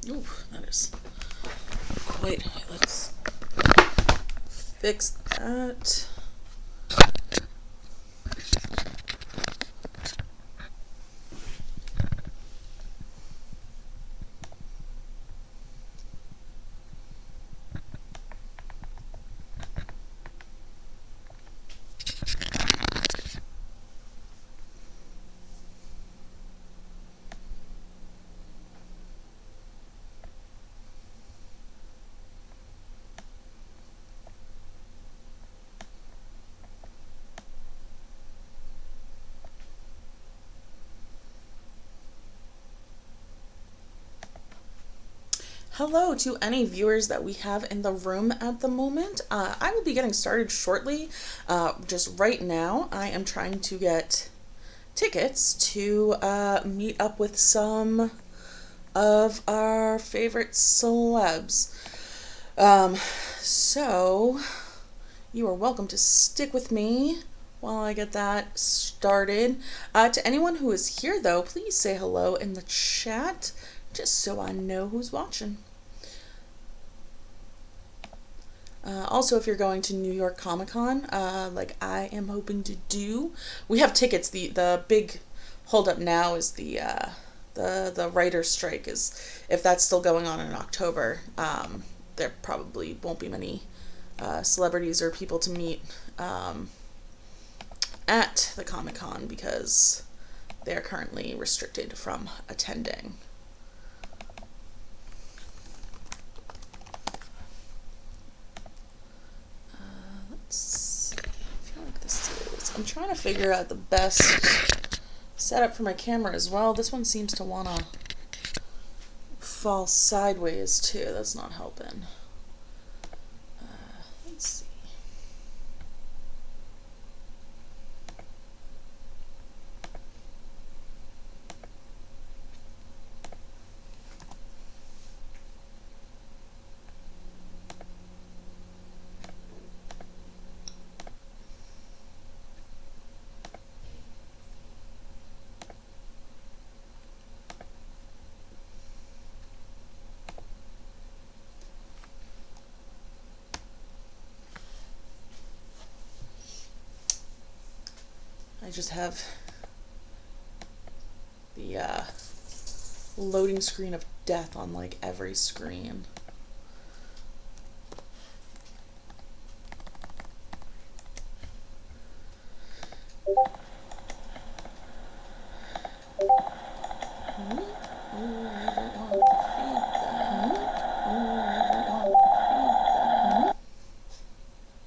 Ooh, that is quite. Let's fix that. Hello to any viewers that we have in the room at the moment. I will be getting started shortly. Just right now, I am trying to get tickets to meet up with some of our favorite celebs. Um, so, you are welcome to stick with me while I get that started. To anyone who is here, though, please say hello in the chat just so I know who's watching. Also, if you're going to New York Comic Con, like I am hoping to do, we have tickets. The big holdup now is the writer's strike. Is if that's still going on in October, there probably won't be many celebrities or people to meet at the Comic Con because they are currently restricted from attending. I feel like this is. I'm trying to figure out the best setup for my camera as well. This one seems to want to fall sideways too. That's not helping. Let's see. I just have the loading screen of death on like every screen.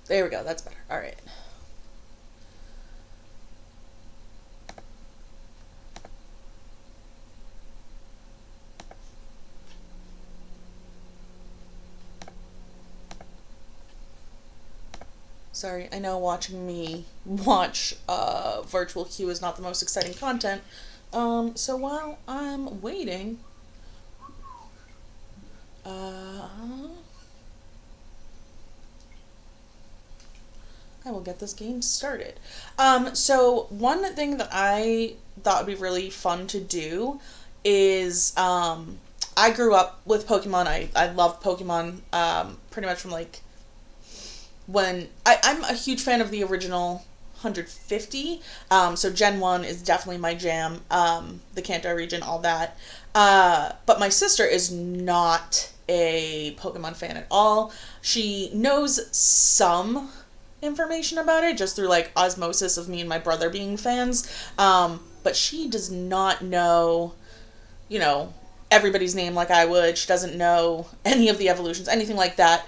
There we go, that's better. All right. Sorry, I know watching me watch virtual queue is not the most exciting content. So while I'm waiting, uh, I will get this game started. So one thing that I thought would be really fun to do is I grew up with Pokemon. I loved Pokemon pretty much from like when I'm a huge fan of the original 150. So Gen 1 is definitely my jam. The Kanto region, all that. But my sister is not a Pokemon fan at all. She knows some information about it just through like osmosis of me and my brother being fans. But she does not know, you know, everybody's name like I would. She doesn't know any of the evolutions, anything like that.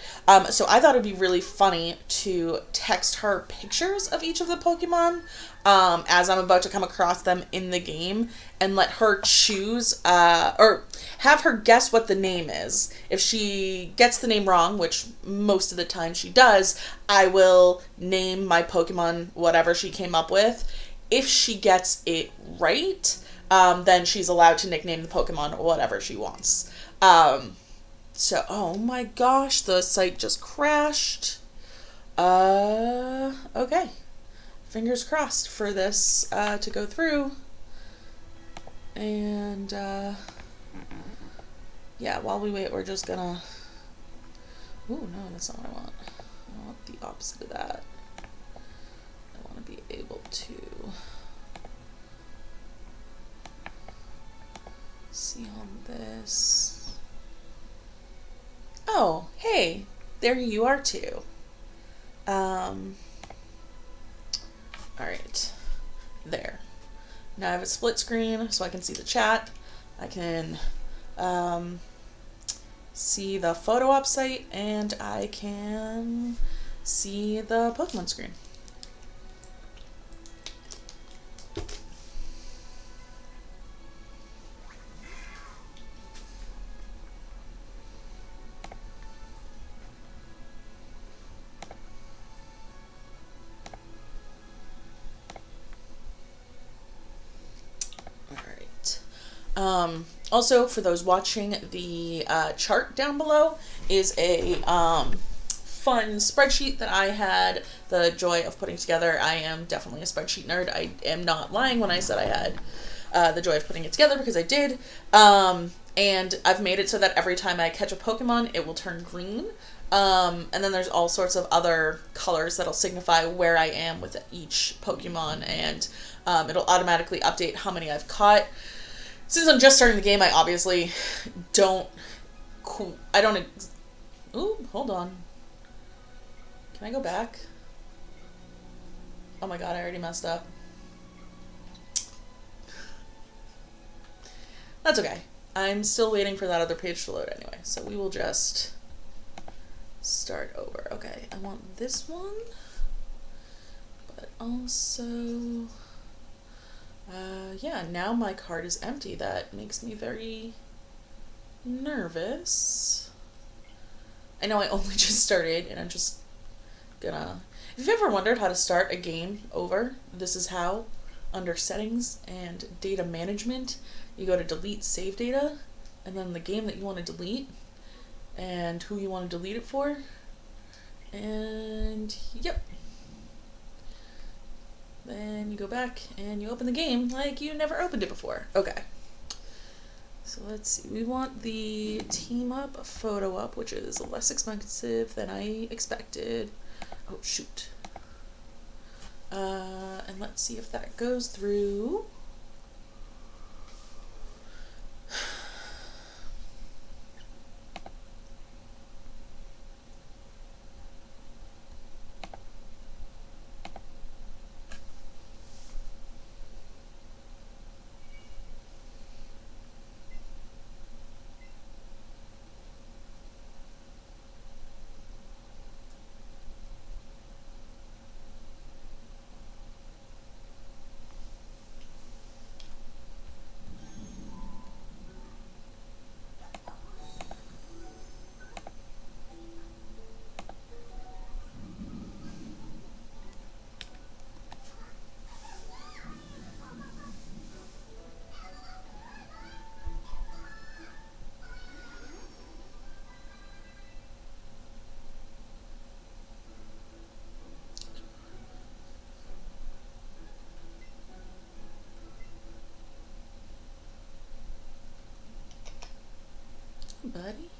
So I thought it'd be really funny to text her pictures of each of the Pokemon as I'm about to come across them in the game and let her choose or have her guess what the name is. If she gets the name wrong, which most of the time she does, I will name my Pokemon whatever she came up with. If she gets it right, then she's allowed to nickname the Pokemon whatever she wants. So, oh my gosh, the site just crashed. Okay. Fingers crossed for this to go through. And, yeah, while we wait, we're just gonna... Ooh, no, that's not what I want. I want the opposite of that. I want to be able to... see on this. Oh, hey, there you are too. Alright, there. Now I have a split screen so I can see the chat. I can see the photo op site, and I can see the Pokemon screen. Also, for those watching, the chart down below is a fun spreadsheet that I had the joy of putting together. I am definitely a spreadsheet nerd. I am not lying when I said I had the joy of putting it together, because I did. And I've made it so that every time I catch a Pokemon, it will turn green. And then there's all sorts of other colors that'll signify where I am with each Pokemon, and it'll automatically update how many I've caught. Since I'm just starting the game, I obviously don't... Ooh, hold on. Can I go back? Oh my god, I already messed up. That's okay. I'm still waiting for that other page to load anyway, so we will just start over. Okay, I want this one, but also... yeah, now my card is empty. That makes me very nervous. I know I only just started, and I'm just gonna... If you've ever wondered how to start a game over, this is how. Under Settings and Data Management, you go to Delete Save Data, and then the game that you want to delete, and who you want to delete it for, and yep. Then you go back and you open the game like you never opened it before. Okay. So let's see. We want the Team Up Photo Up, which is less expensive than I expected. Oh, shoot. And let's see if that goes through. Buddy.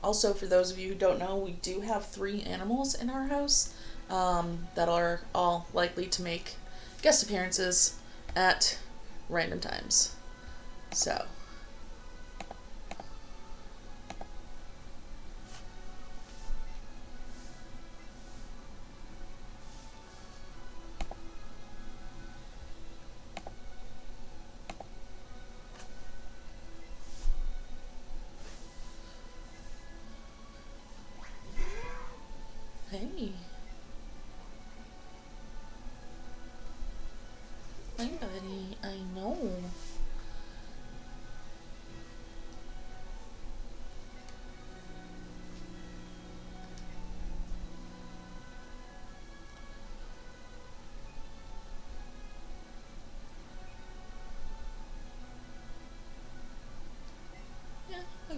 Also, for those of you who don't know, we do have 3 animals in our house that are all likely to make guest appearances at random times. So,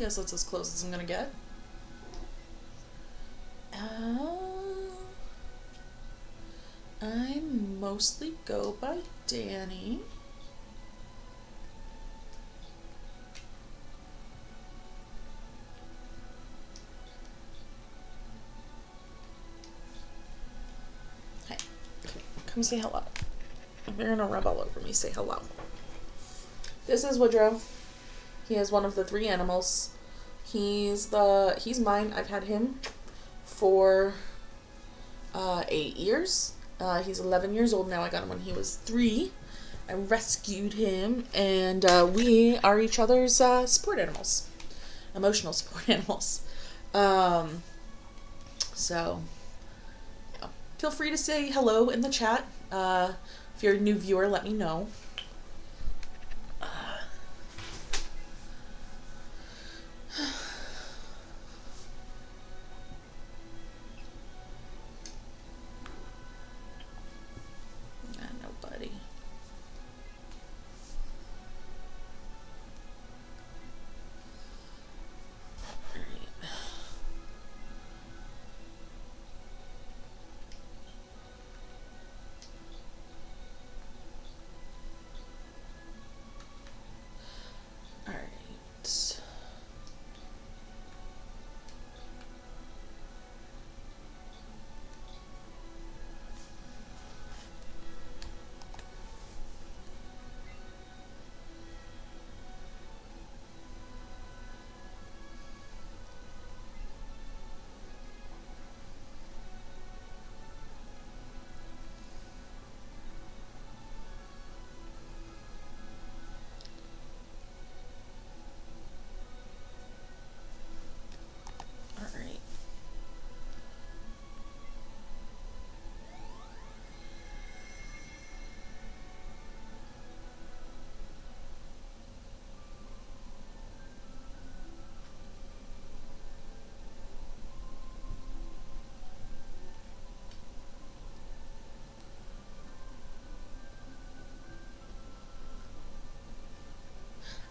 guess that's as close as I'm gonna get. I mostly go by Danny. Hey, come say hello. If you're gonna rub all over me, say hello. This is Woodrow. He is one of the 3 animals. He's mine. I've had him for 8 years. He's 11 years old now. I got him when he was 3. I rescued him, and we are each other's support animals, emotional support animals. So, yeah. Feel free to say hello in the chat. If you're a new viewer, let me know. Nobody. All right.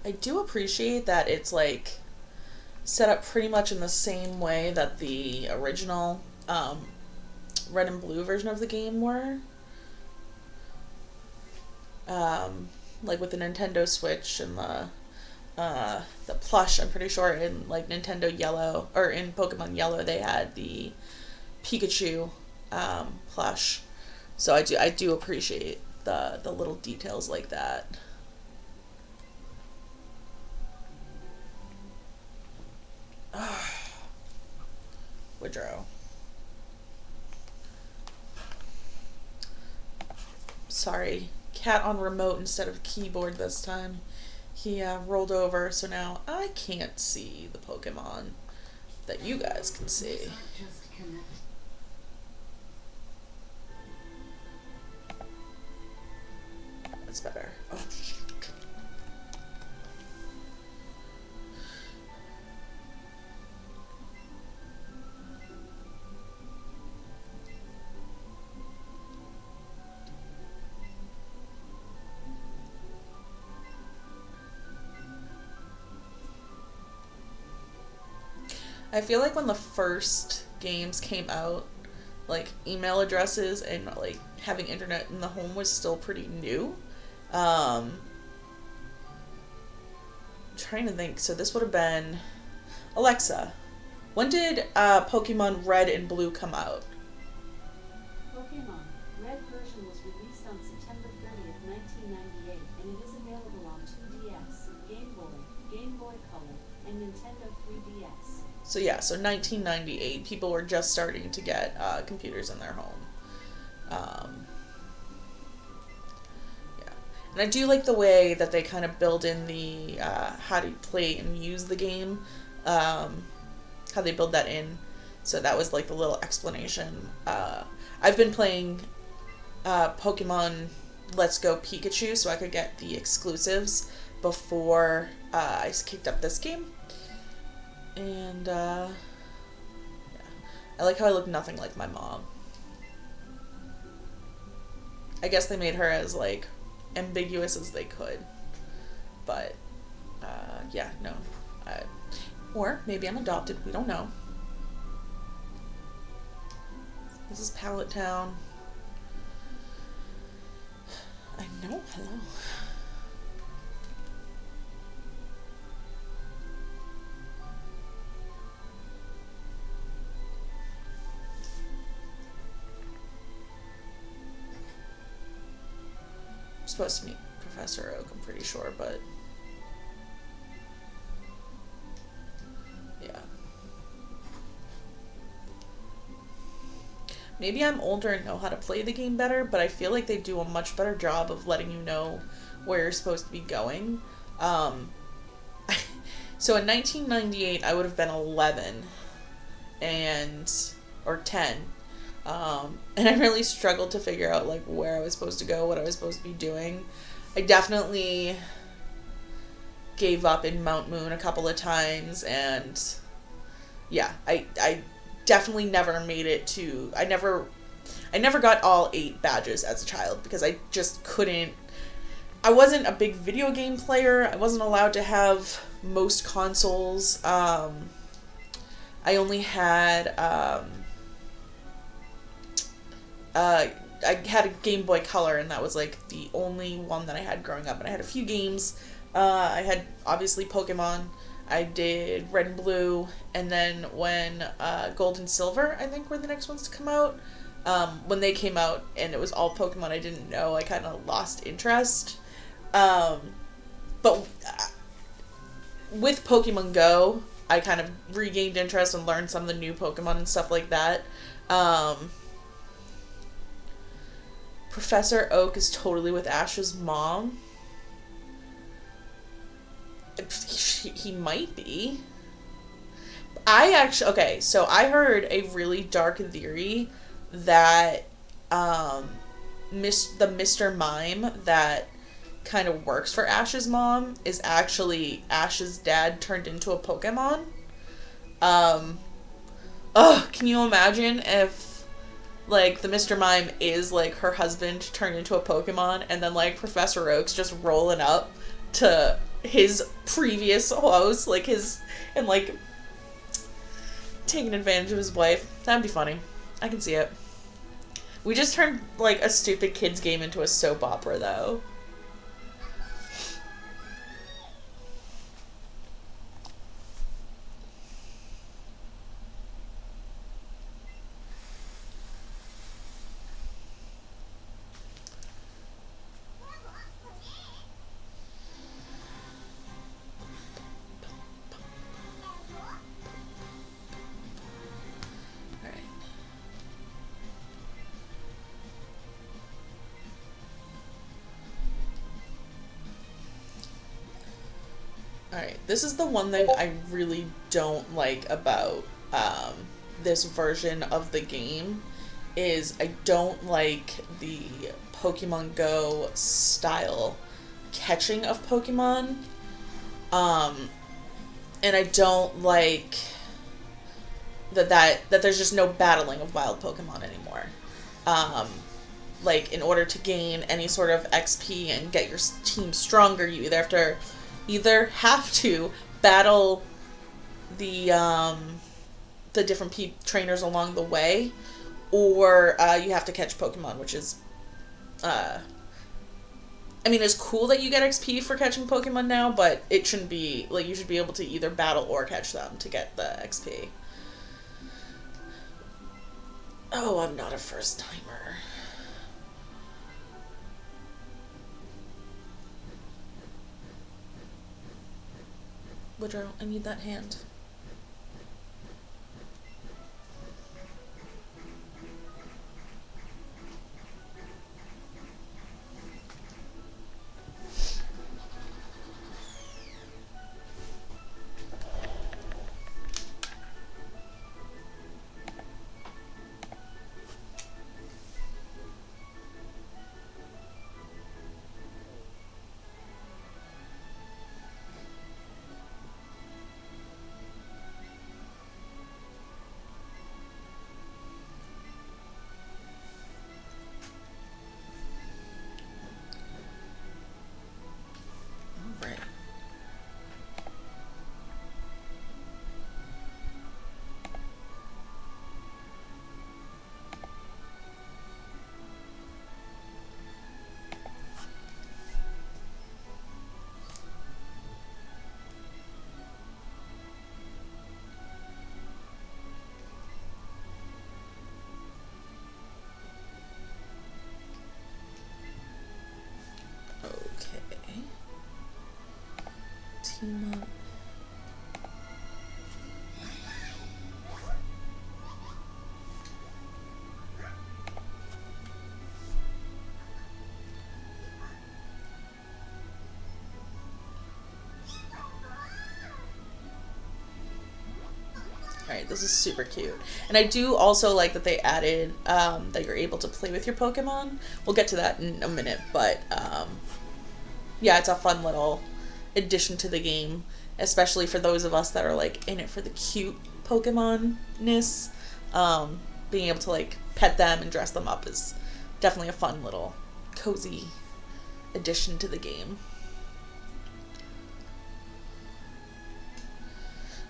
I do appreciate that it's like set up pretty much in the same way that the original red and blue version of the game were. Like with the Nintendo Switch and the plush, I'm pretty sure in like Nintendo Yellow or in Pokemon Yellow they had the Pikachu plush. So I do appreciate the little details like that. Woodrow. Sorry, cat on remote instead of keyboard this time. He rolled over, so now I can't see the Pokemon that you guys can see. That's better. Oh, shoot. I feel like when the first games came out, like email addresses and like having internet in the home was still pretty new. Trying to think. So this would have been Alexa. When did Pokemon Red and Blue come out? Pokemon Red version was released on September 30th, 1998, and it is available on 2DS, Game Boy, Game Boy Color, and Nintendo 3DS. So yeah, so 1998, people were just starting to get computers in their home. Yeah, and I do like the way that they kind of build in the how to play and use the game, how they build that in. So that was like the little explanation. I've been playing Pokemon Let's Go Pikachu, so I could get the exclusives before I kicked up this game. And, yeah. I like how I look nothing like my mom. I guess they made her as, like, ambiguous as they could. But, yeah, no. Or maybe I'm adopted. We don't know. This is Pallet Town. I know. Hello. I'm supposed to meet Professor Oak, I'm pretty sure, but yeah. Maybe I'm older and know how to play the game better, but I feel like they do a much better job of letting you know where you're supposed to be going. Um, so in 1998, I would have been 11 and or 10. And I really struggled to figure out like where I was supposed to go, what I was supposed to be doing. I definitely gave up in Mount Moon a couple of times, and yeah, I definitely never made it to I never got all 8 badges as a child because I just couldn't. I wasn't a big video game player. I wasn't allowed to have most consoles. I only had I had a Game Boy Color, and that was like the only one that I had growing up. And I had a few games. I had obviously Pokemon. I did Red and Blue, and then when Gold and Silver, I think, were the next ones to come out. When they came out and it was all Pokemon I didn't know, I kind of lost interest. But with Pokemon Go, I kind of regained interest and learned some of the new Pokemon and stuff like that. Professor Oak is totally with Ash's mom. He might be. Okay, so I heard a really dark theory that the Mr. Mime that kind of works for Ash's mom is actually Ash's dad turned into a Pokemon. Can you imagine if like the Mr. Mime is like her husband turned into a Pokemon, and then like Professor Oak's just rolling up to his previous host, like his, and like taking advantage of his wife. That'd be funny. I can see it. We just turned like a stupid kids game into a soap opera though. Alright, this is the one thing I really don't like about this version of the game is I don't like the Pokemon Go style catching of Pokemon. And I don't like that there's just no battling of wild Pokemon anymore. Like in order to gain any sort of XP and get your team stronger, you either have to battle the different trainers along the way, or you have to catch Pokemon, which is I mean, it's cool that you get XP for catching Pokemon now, but it shouldn't be like you should be able to either battle or catch them to get the XP. Oh, I'm not a first timer. Woodrow, I need that hand. team up. Alright, this is super cute. And I do also like that they added that you're able to play with your Pokemon. We'll get to that in a minute, but yeah, it's a fun little addition to the game, especially for those of us that are like in it for the cute Pokemon-ness. Being able to like pet them and dress them up is definitely a fun little cozy addition to the game.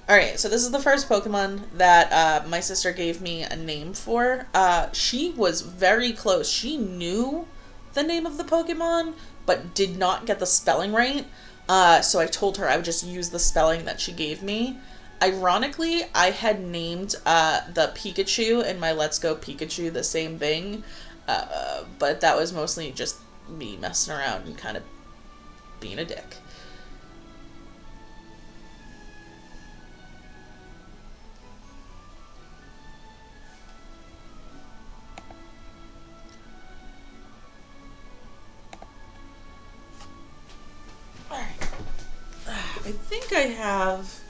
Alright, so this is the first Pokemon that my sister gave me a name for. She was very close. She knew the name of the Pokemon, but did not get the spelling right. So I told her I would just use the spelling that she gave me. Ironically, I had named the Pikachu in my Let's Go Pikachu the same thing, but that was mostly just me messing around and kind of being a dick. I think I have...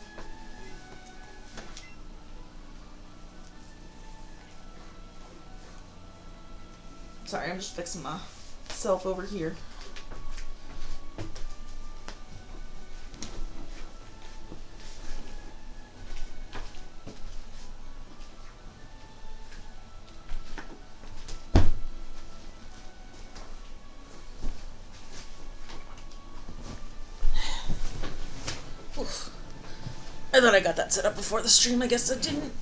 Sorry, I'm just fixing myself over here. Oof. I thought I got that set up before the stream. I guess I didn't.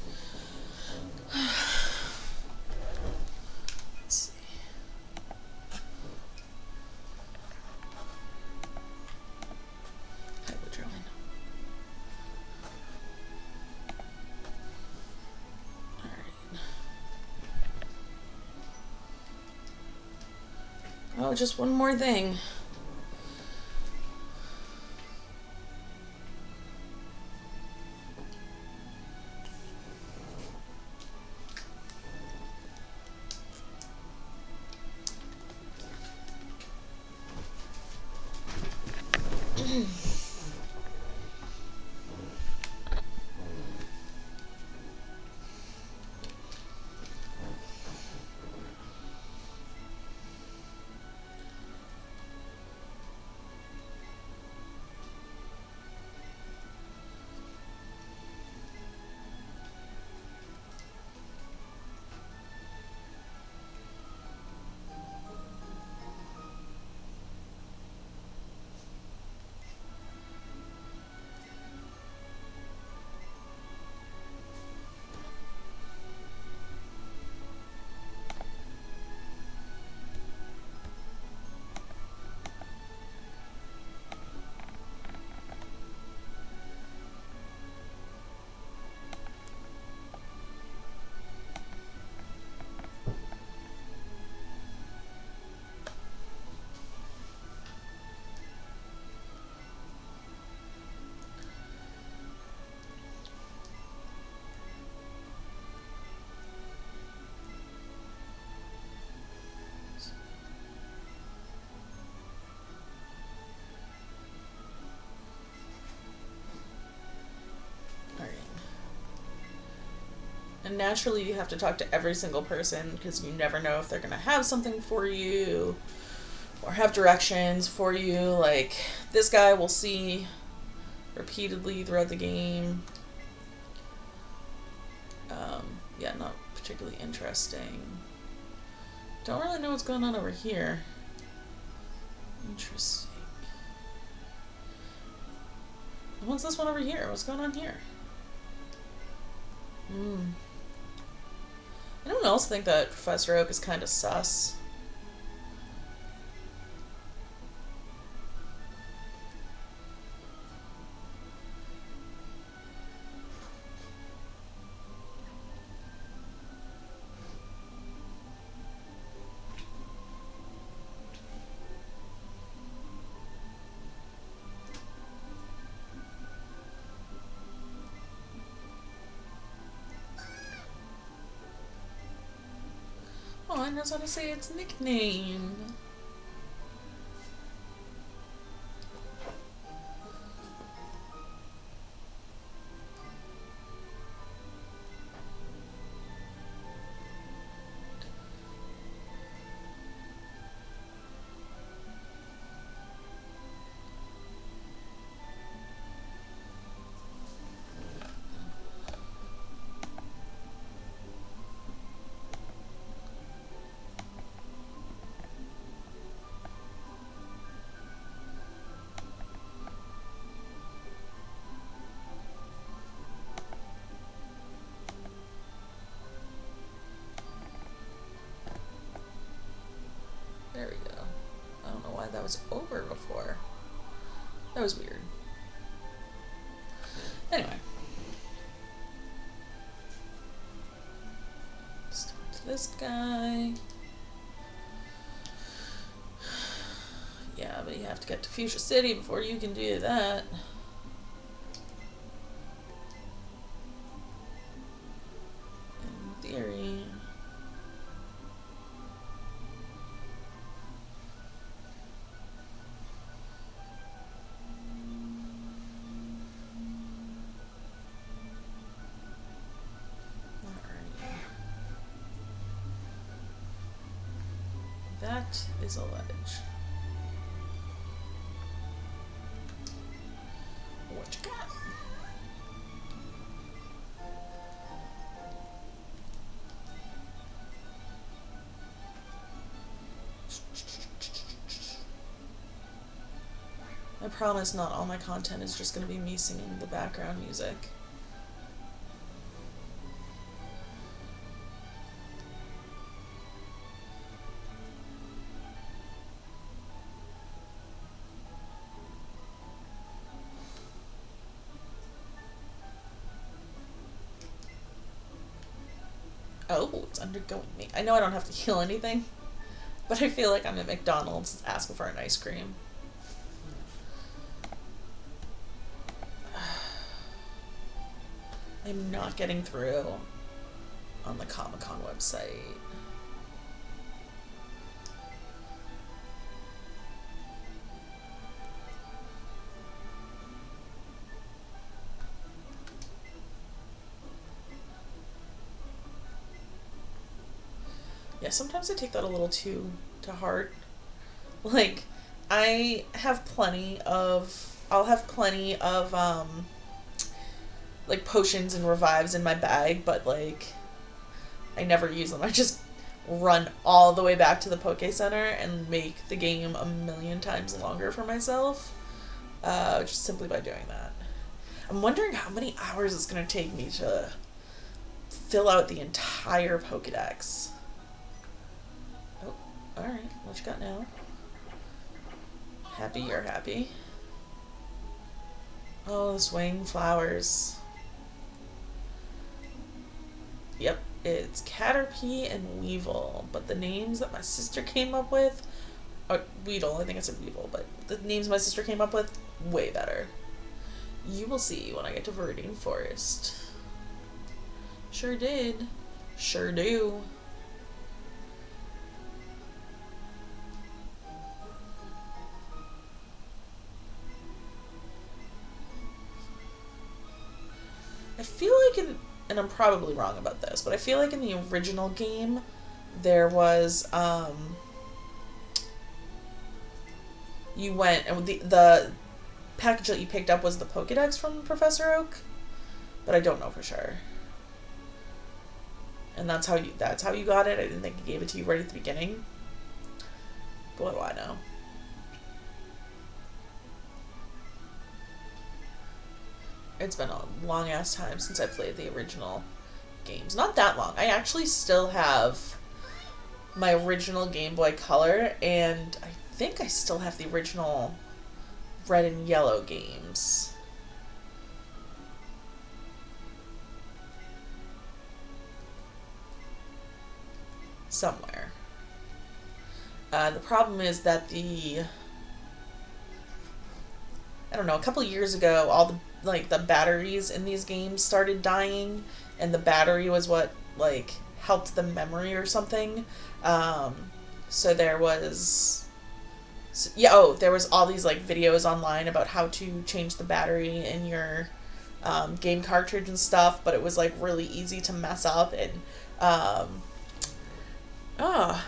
Let's see. Hydrodrone. Alright. Oh, just one more thing. And naturally, you have to talk to every single person because you never know if they're going to have something for you or have directions for you. Like, this guy we'll see repeatedly throughout the game. Yeah, not particularly interesting. Don't really know what's going on over here. Interesting. What's this one over here? What's going on here? Anyone else think that Professor Oak is kind of sus? it knows how to say its nickname. There we go. I don't know why that was over before. That was weird. Anyway. Let's talk to this guy. Yeah, but you have to get to Fuchsia City before you can do that. In theory. That is a ledge. What you got? I promise not all my content is just going to be me singing the background music. Oh, it's undergoing me. I know I don't have to heal anything, but I feel like I'm at McDonald's asking for an ice cream. I'm not getting through on the Comic-Con website. Yeah, sometimes I take that a little too to heart. Like, I'll have plenty of, like, potions and revives in my bag, but, like, I never use them. I just run all the way back to the Poke Center and make the game a million times longer for myself, just simply by doing that. I'm wondering how many hours it's going to take me to fill out the entire Pokedex. Oh, alright. What you got now? Happy you're happy. Oh, the swing flowers. Yep, it's Caterpie and Weevil, but the names that my sister came up with, or Weedle, I think I said Weevil, but the names my sister came up with, way better. You will see when I get to Viridian Forest. Sure did. Sure do. I feel like and I'm probably wrong about this, but I feel like in the original game, there was, you went, and the package that you picked up was the Pokedex from Professor Oak, but I don't know for sure. And that's how you got it. I didn't think he gave it to you right at the beginning. But what do I know? It's been a long ass time since I played the original games. Not that long. I actually still have my original Game Boy Color, and I think I still have the original Red and Yellow games. Somewhere. The problem is that I don't know, a couple years ago, all the batteries in these games started dying, and the battery was what, like, helped the memory or something. So there was there was all these like videos online about how to change the battery in your game cartridge and stuff, but it was like really easy to mess up. And oh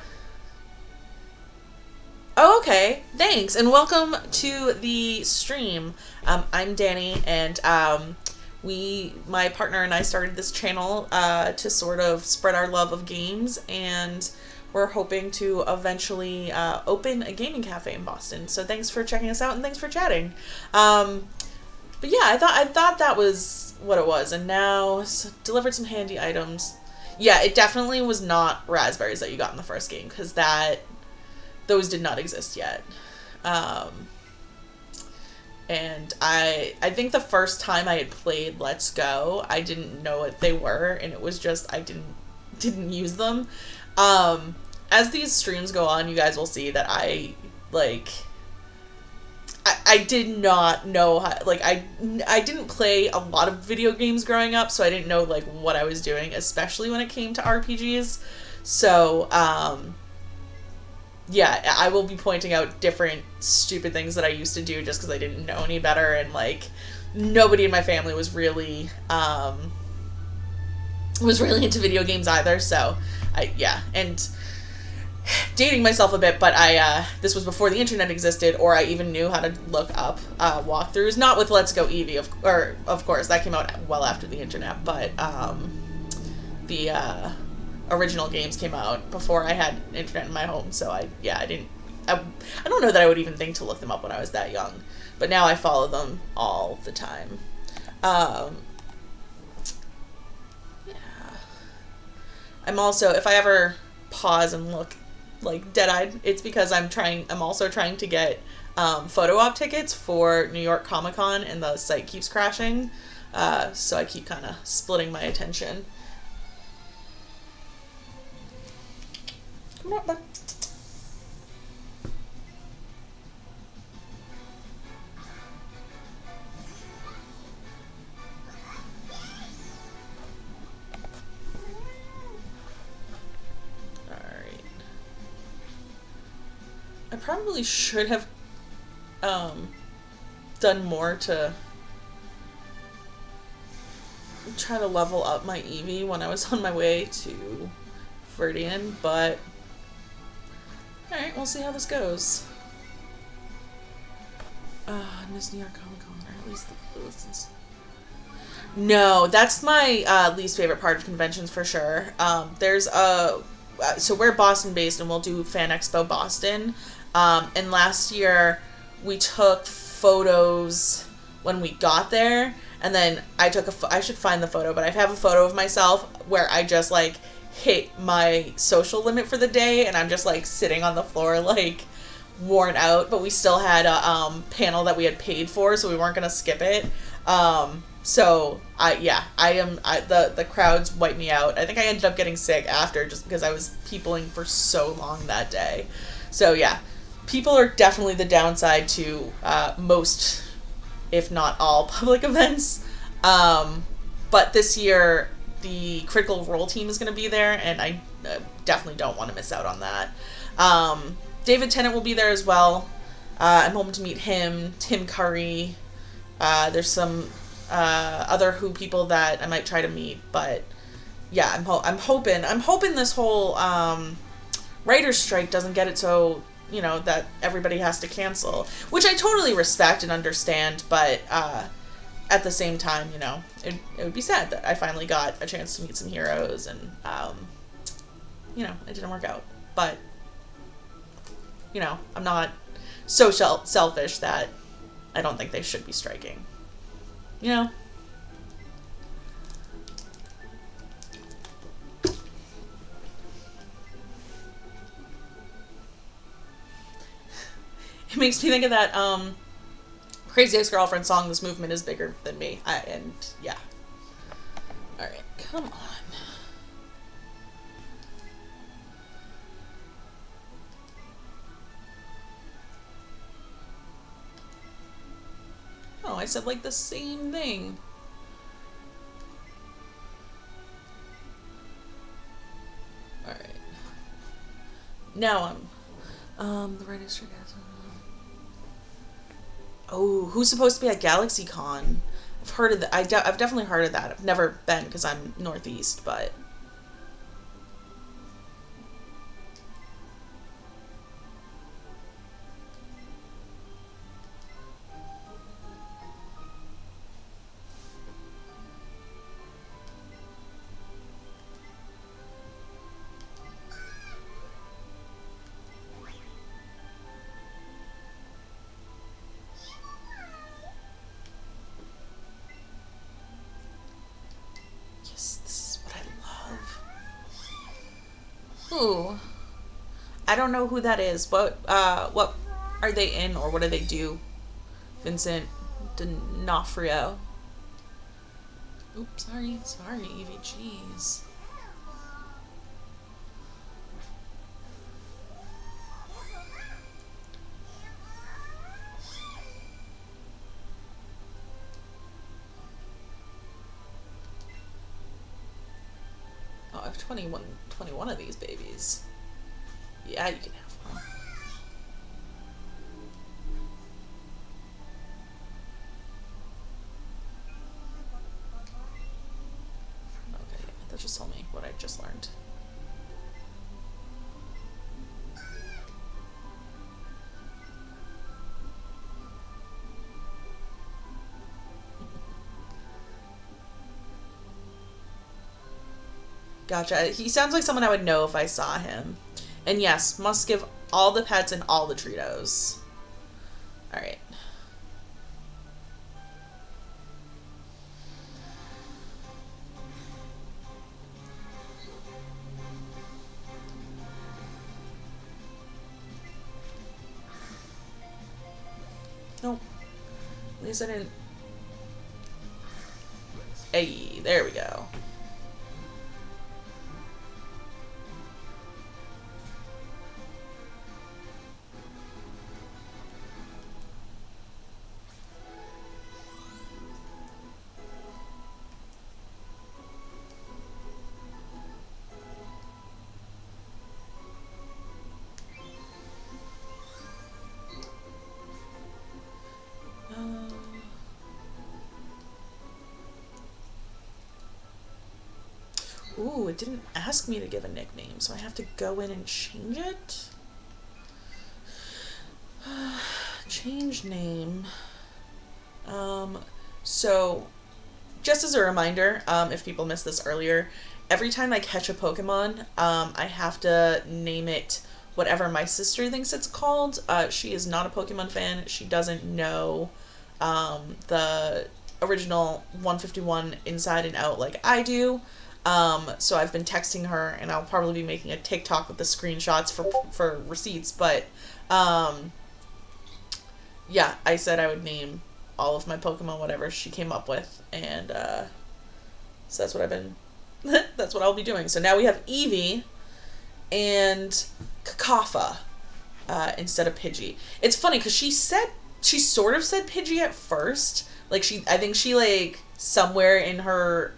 okay, thanks, and welcome to the stream. I'm Danny, and my partner and I started this channel to sort of spread our love of games, and we're hoping to eventually open a gaming cafe in Boston. So thanks for checking us out, and thanks for chatting. But yeah, I thought that was what it was, and now delivered some handy items. Yeah, it definitely was not raspberries that you got in the first game, because those did not exist yet. And I think the first time I had played Let's Go, I didn't know what they were, and it was just I didn't use them. As these streams go on, you guys will see that I did not know how, like, I didn't play a lot of video games growing up, so I didn't know like what I was doing, especially when it came to RPGs. So yeah, I will be pointing out different stupid things that I used to do just because I didn't know any better, and like nobody in my family was really into video games either. So and dating myself a bit, but this was before the internet existed, or I even knew how to look up walkthroughs. Not with Let's Go Eevee, of course that came out well after the internet, but the original games came out before I had internet in my home, so I don't know that I would even think to look them up when I was that young, but now I follow them all the time. I'm also, if I ever pause and look like dead-eyed, it's because I'm also trying to get photo op tickets for New York Comic Con, and the site keeps crashing, so I keep kind of splitting my attention. Come on, bud. Alright. I probably should have done more to try to level up my Eevee when I was on my way to Viridian, but alright, we'll see how this goes. This New York Comic Con, or at least the booths. No, that's my least favorite part of conventions for sure. There's so we're Boston based, and we'll do Fan Expo Boston. And last year we took photos when we got there, and then I should find the photo, but I have a photo of myself where I just like hit my social limit for the day, and I'm just like sitting on the floor like worn out, but we still had a panel that we had paid for, so we weren't gonna skip it. So the crowds wiped me out. I think I ended up getting sick after, just because I was peopling for so long that day. So yeah, people are definitely the downside to most, if not all, public events. But this year the Critical Role team is going to be there, and I definitely don't want to miss out on that. David Tennant will be there as well. I'm hoping to meet him, Tim Curry. There's some other Who people that I might try to meet, but yeah, I'm hoping this whole writer's strike doesn't get it so, that everybody has to cancel, which I totally respect and understand, but at the same time, it would be sad that I finally got a chance to meet some heroes, and it didn't work out. But I'm not so selfish that I don't think they should be striking. It makes me think of that Crazy Ex-Girlfriend song, "This movement is bigger than me." And yeah. Alright, come on. Oh, I said like the same thing. Now the right Easter egg. Oh, who's supposed to be at GalaxyCon? I've heard of that. I've definitely heard of that. I've never been because I'm northeast, but yes, this is what I love. Ooh, I don't know who that is. What are they in or what do they do? Vincent D'Onofrio. Oops, sorry, Evie. Jeez. Oh, I have 21 of these babies. Yeah, you can have one. Okay, that just told me what I just learned. Gotcha. He sounds like someone I would know if I saw him. And yes, must give all the pets and all the Treatos. Alright. Nope. At least I didn't. Hey, there we go. Ooh, it didn't ask me to give a nickname, so I have to go in and change it? Change name. So, just as a reminder, if people missed this earlier, every time I catch a Pokemon, I have to name it whatever my sister thinks it's called. She is not a Pokemon fan. She doesn't know the original 151 inside and out like I do. So I've been texting her, and I'll probably be making a TikTok with the screenshots for receipts. But yeah, I said I would name all of my Pokemon whatever she came up with, and so that's what I've been. That's what I'll be doing. So now we have Eevee and Kakafa instead of Pidgey. It's funny because she sort of said Pidgey at first. Like I think she like somewhere in her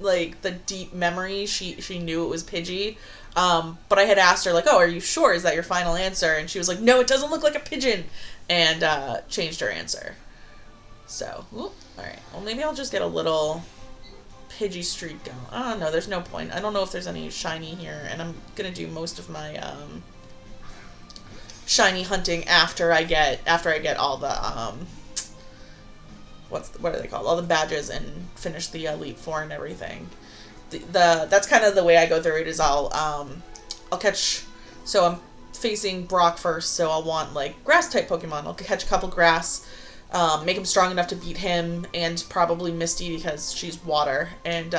like the deep memory she knew it was Pidgey. But I had asked her like, oh, are you sure? Is that your final answer? And she was like, no, it doesn't look like a pigeon, and changed her answer. So, all right. Well, maybe I'll just get a little Pidgey streak going. Oh no, there's no point. I don't know if there's any shiny here, and I'm gonna do most of my shiny hunting after I get all the what are they called? All the badges and finish the Elite Four and everything. That's kind of the way I go through it. Is I'll catch. So I'm facing Brock first, so I'll want like grass type Pokemon. I'll catch a couple grass, make him strong enough to beat him, and probably Misty because she's water. And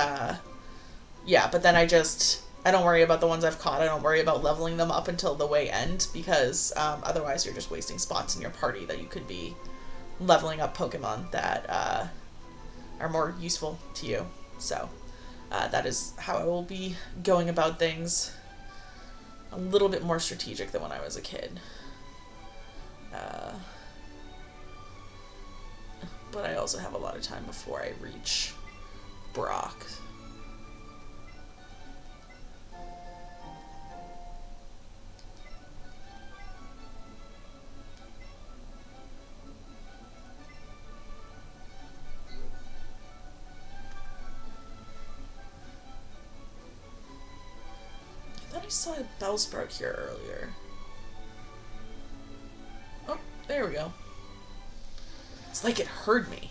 yeah, but then I don't worry about the ones I've caught. I don't worry about leveling them up until the way end because otherwise you're just wasting spots in your party that you could be leveling up Pokemon that are more useful to you. So that is how I will be going about things. A little bit more strategic than when I was a kid. But I also have a lot of time before I reach Brock. I saw a Bellsprout here earlier. Oh, there we go. It's like it heard me.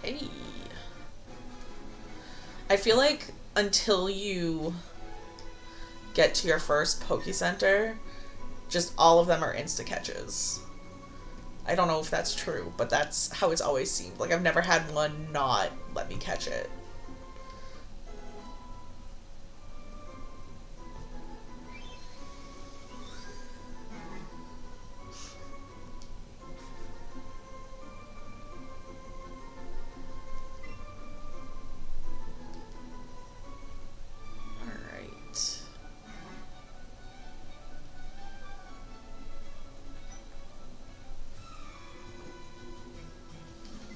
Hey. I feel like until you get to your first Poke Center, just all of them are insta catches. I don't know if that's true, but that's how it's always seemed. Like, I've never had one not let me catch it.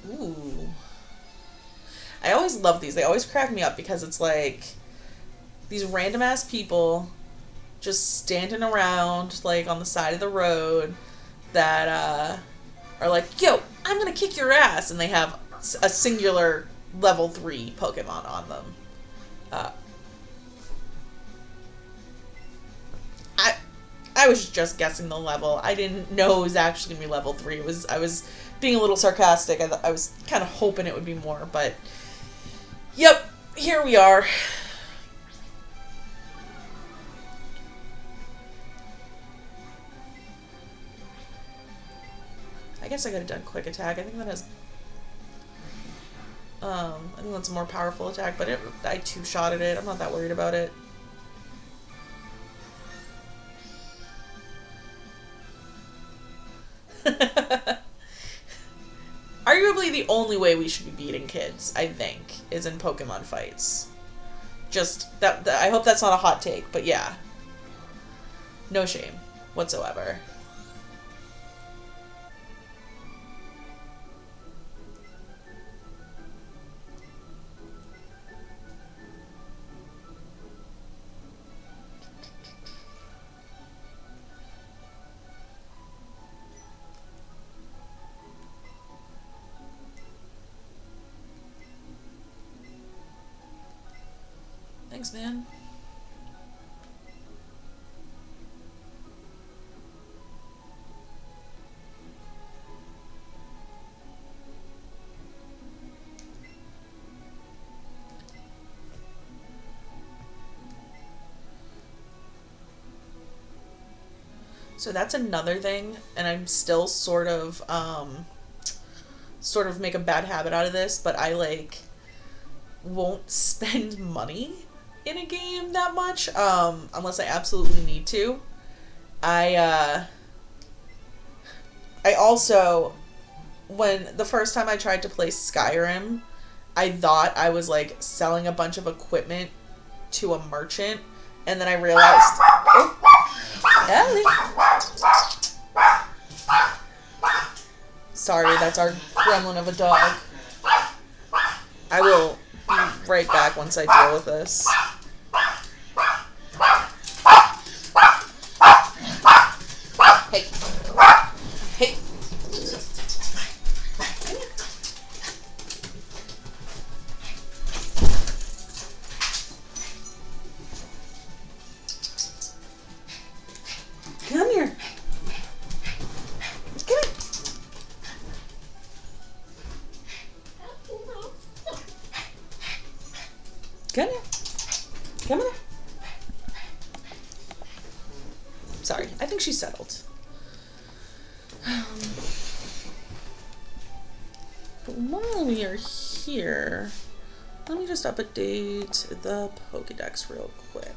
Ooh. I always love these. They always crack me up because it's like these random ass people just standing around like on the side of the road that are like, yo, I'm gonna kick your ass, and they have a singular level 3 Pokemon on them. I was just guessing the level. I didn't know it was actually gonna be level 3. I was being a little sarcastic. I was kind of hoping it would be more, but yep, here we are. I guess I could have done quick attack. I think that has I think that's a more powerful attack, but I two-shotted it. I'm not that worried about it. Arguably the only way we should be beating kids, I think, is in Pokemon fights. Just that I hope that's not a hot take, but yeah. No shame whatsoever. Thanks, man. So that's another thing, and I'm still sort of make a bad habit out of this, but I like won't spend money in a game that much, unless I absolutely need to. I also, when the first time I tried to play Skyrim, I thought I was like selling a bunch of equipment to a merchant, and then I realized, oh, Ellie. Sorry, that's our gremlin of a dog. I will be right back once I deal with this. Hey. Hey. Come here. Come here. Come here. Come here. Sorry, I think she's settled. But while we are here, let me just update the Pokedex real quick.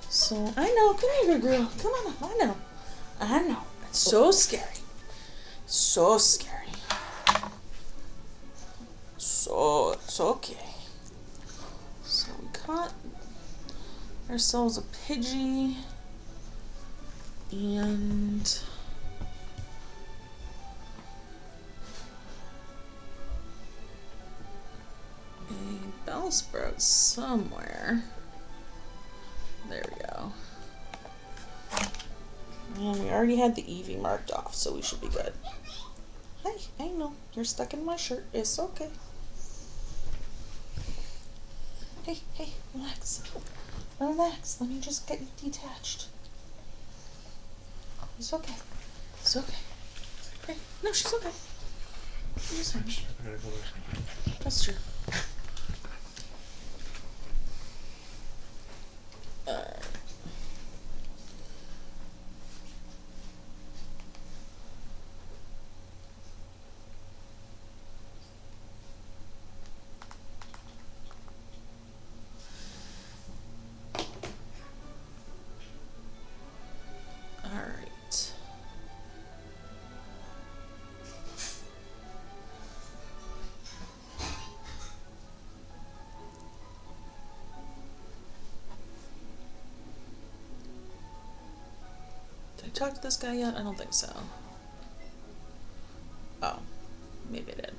So, I know, come here, good girl. Come on, I know. It's so scary. So scary. So, it's okay. So, we caught ourselves a Pidgey. And Sprouts somewhere. There we go. And we already had the Eevee marked off, so we should be good. Hey, I know. You're stuck in my shirt. It's okay. Hey, relax. Relax. Let me just get you detached. It's okay. It's okay. Hey, no, she's okay. She's fine. That's true. Alright. Did I talk to this guy yet? I don't think so. Oh, maybe I did.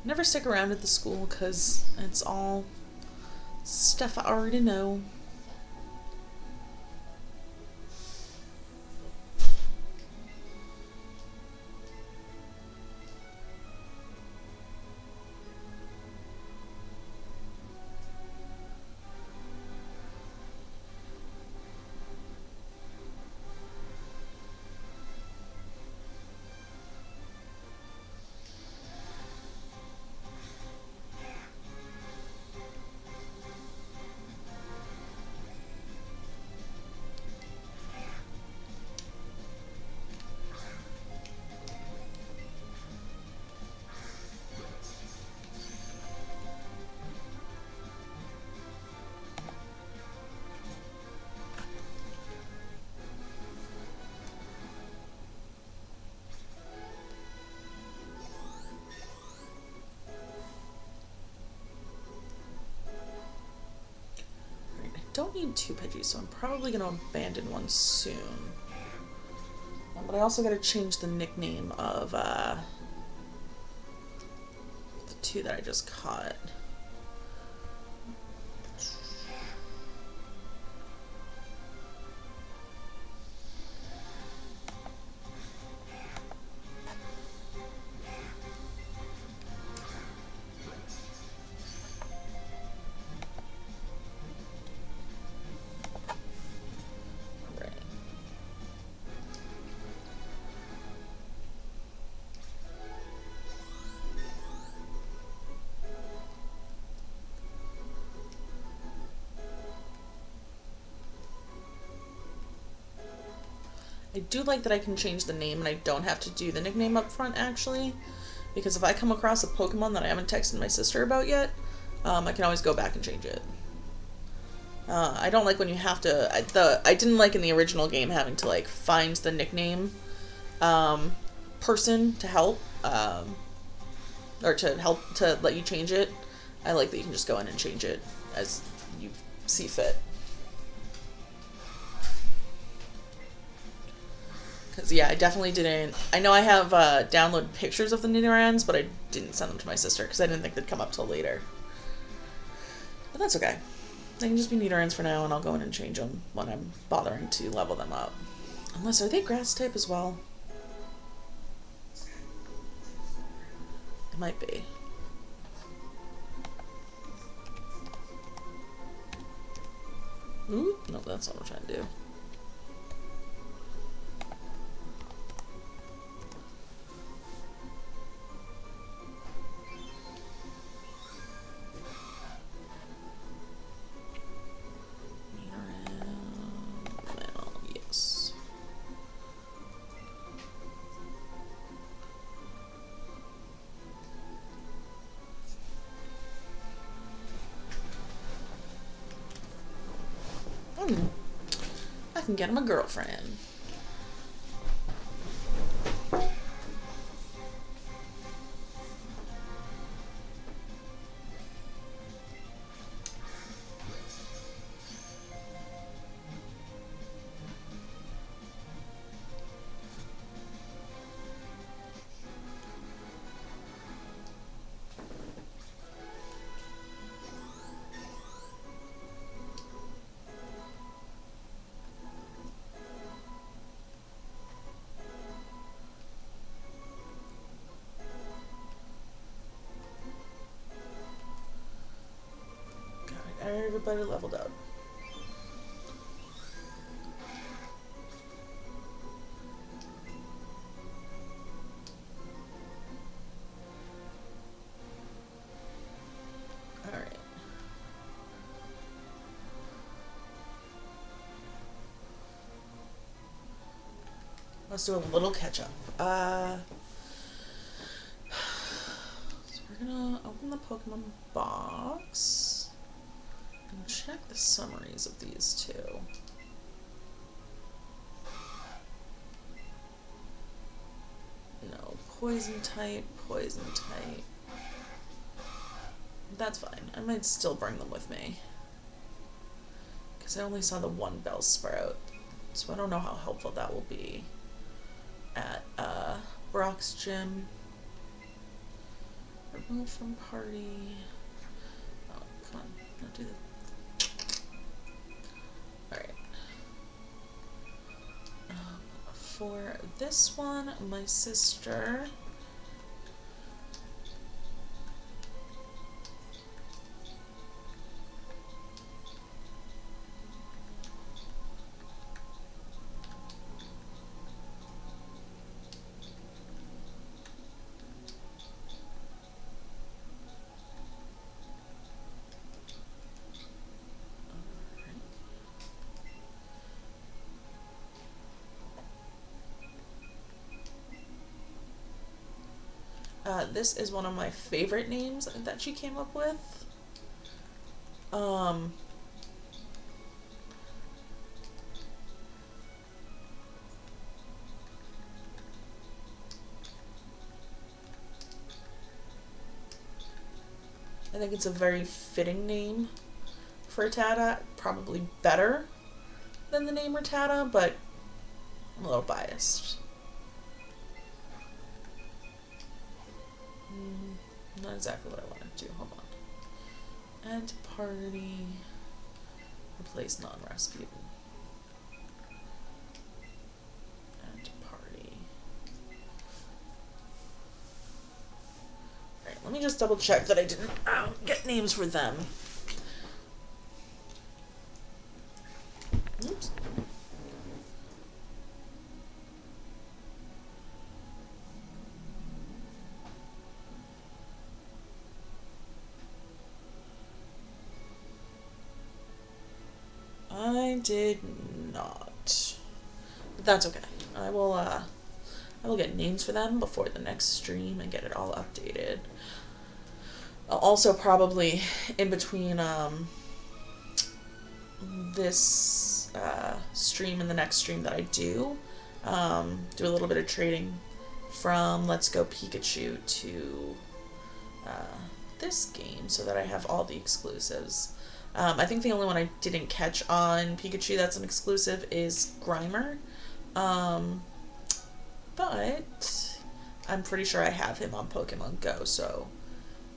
Never stick around at the school because it's all stuff I already know. Don't need 2 Pidgeys, so I'm probably going to abandon one soon. But I also got to change the nickname of the 2 that I just caught. I do like that I can change the name and I don't have to do the nickname up front, actually. Because if I come across a Pokemon that I haven't texted my sister about yet, I can always go back and change it. I don't like when you have to... I didn't like in the original game having to, like, find the nickname person to help. Or to help to let you change it. I like that you can just go in and change it as you see fit. Because, yeah, I definitely didn't... I know I have downloaded pictures of the Nidorans, but I didn't send them to my sister because I didn't think they'd come up till later. But that's okay. They can just be Nidorans for now, and I'll go in and change them when I'm bothering to level them up. Unless, are they grass type as well? It might be. Ooh, no, that's not what I'm trying to do. I can get him a girlfriend. Everybody leveled up. Alright. Let's do a little catch up. So we're gonna open the Pokemon box and check the summaries of these two. No, poison type. That's fine. I might still bring them with me. Because I only saw the one Bellsprout. So I don't know how helpful that will be at Brock's gym. Remove from party. Oh, come on. Don't do that. Alright. For this one, my sister... this is one of my favorite names that she came up with. I think it's a very fitting name for Rattata. Probably better than the name Rattata, but I'm a little biased. Not exactly what I wanted to do. Hold on. Add to party. Replace non-Rasputin. Add to party. Alright, let me just double check that I didn't get names for them. Oops. I did not. But that's okay. I will get names for them before the next stream and get it all updated. I'll also probably in between this stream and the next stream that I do a little bit of trading from Let's Go Pikachu to this game so that I have all the exclusives. I think the only one I didn't catch on Pikachu that's an exclusive is Grimer. But I'm pretty sure I have him on Pokemon Go, so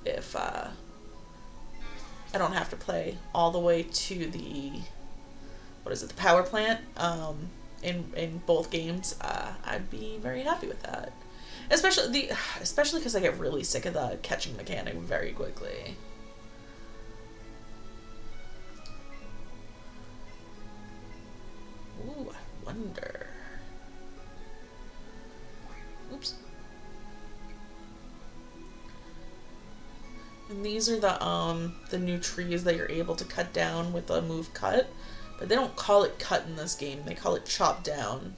if I don't have to play all the way to the, the power plant in both games, I'd be very happy with that. Especially because I get really sick of the catching mechanic very quickly. Ooh, I wonder. Oops. And these are the new trees that you're able to cut down with the move cut, but they don't call it cut in this game. They call it chop down.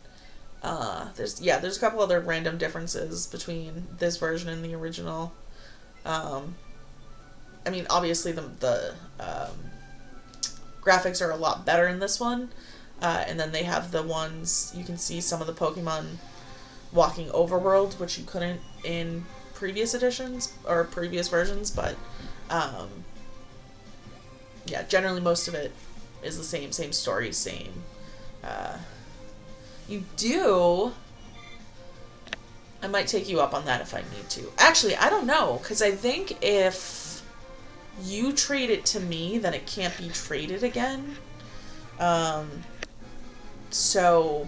There's a couple other random differences between this version and the original. I mean, obviously the graphics are a lot better in this one. And then they have the ones, you can see some of the Pokemon walking overworld, which you couldn't in previous editions or previous versions, but yeah, generally most of it is the same story, same. You do, I might take you up on that if I need to. Actually, I don't know, because I think if you trade it to me, then it can't be traded again. So,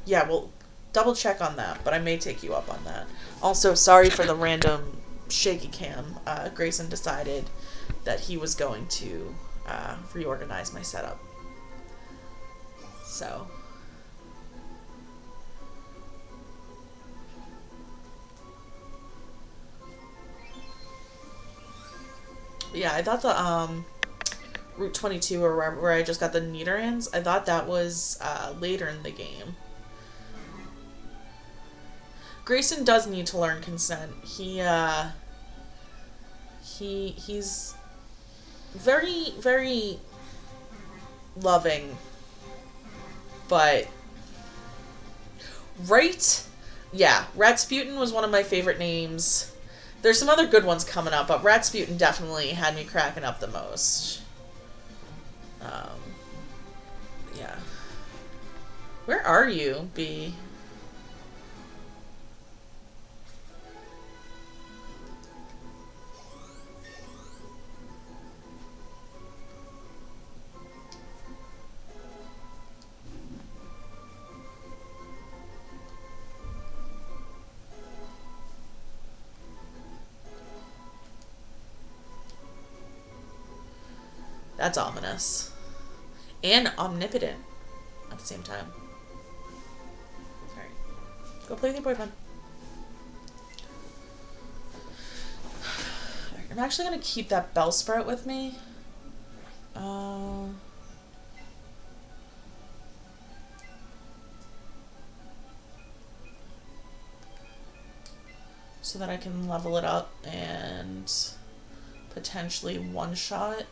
yeah, we'll double check on that, but I may take you up on that. Also, sorry for the random shaky cam. Grayson decided that he was going to reorganize my setup. So yeah, I thought the Route 22 or where I just got the Nidoran's, I thought that was later in the game. Grayson does need to learn consent. He's very, very loving, but right, yeah, Ratsputin was one of my favorite names. There's some other good ones coming up, but Ratsputin definitely had me cracking up the most. Yeah. Where are you, B? That's ominous. And omnipotent at the same time. Alright. Go play with your boyfriend. I'm actually going to keep that Bellsprout with me. So that I can level it up and potentially one-shot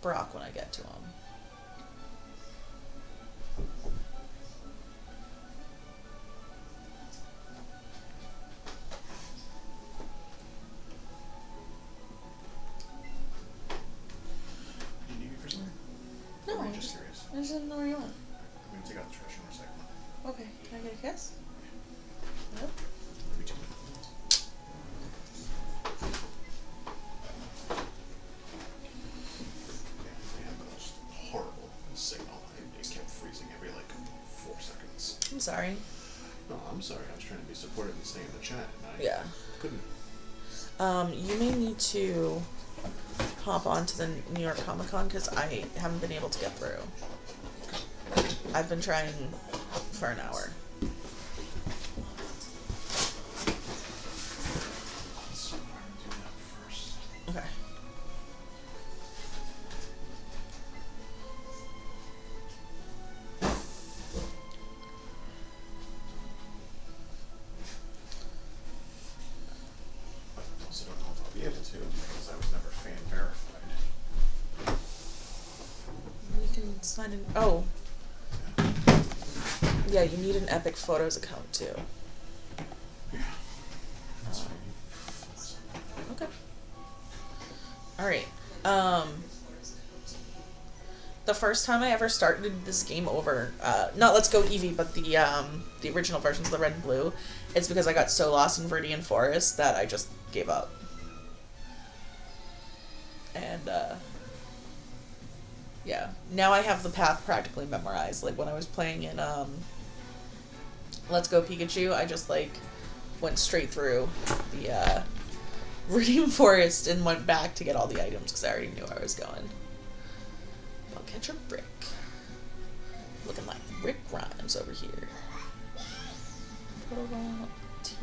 Brock when I get to him. Do you need me for something? No, Or are you I just curious? I just didn't know where you went. I'm going to take out the trash and recycle it. Okay, can I get a kiss? Nope. Me too. Yeah, they had the most horrible signal. It kept freezing every like 4 seconds. I'm sorry. No, I'm sorry. I was trying to be supportive and stay in the chat, and I Yeah. couldn't. You may need to hop on to the New York Comic Con because I haven't been able to get through. I've been trying for an hour. So I'm going to do that first. Okay. I also don't know if I'll be able to because I was never fan verified. We can sign in. Oh. Yeah, you need an Epic Photos account too. Yeah. That's fine. Okay. Alright. The first time I ever started this game over, not Let's Go Eevee, but the original versions, the red and blue, it's because I got so lost in Viridian Forest that I just gave up. And, yeah. Now I have the path practically memorized. Like, when I was playing in, Let's Go Pikachu, I just, like, went straight through the, Viridian Forest and went back to get all the items because I already knew where I was going. I'll catch a Rick. Looking like Rick Grimes over here. Pokeball team.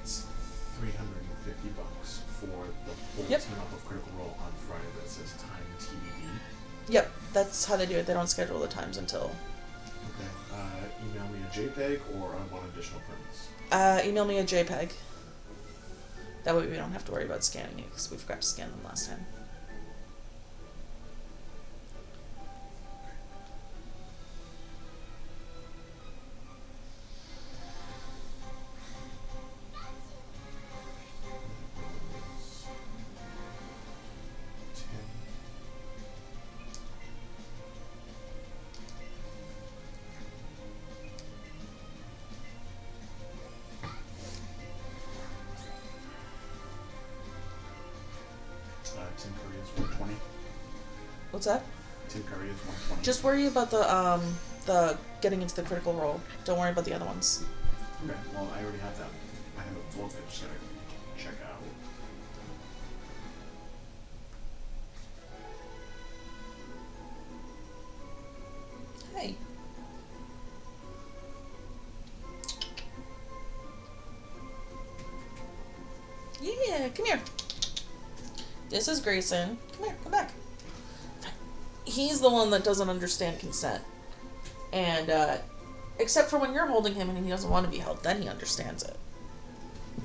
It's $350 for the full Yep. team up of Critical Role on Friday that says time TBD. Yep, that's how they do it. They don't schedule the times until. Okay. Email me a JPEG or I want additional prints. Email me a JPEG. That way we don't have to worry about scanning it because we forgot to scan them last time. Tim Curry is 120. What's that? Tim Curry is 120. Just worry about the getting into the critical role. Don't worry about the other ones. Okay, well, I already have that. I have it both. I just gotta check out. Hey. Yeah, come here. This is Grayson. Come here, come back. He's the one that doesn't understand consent. And, except for when you're holding him and he doesn't want to be held, then he understands it.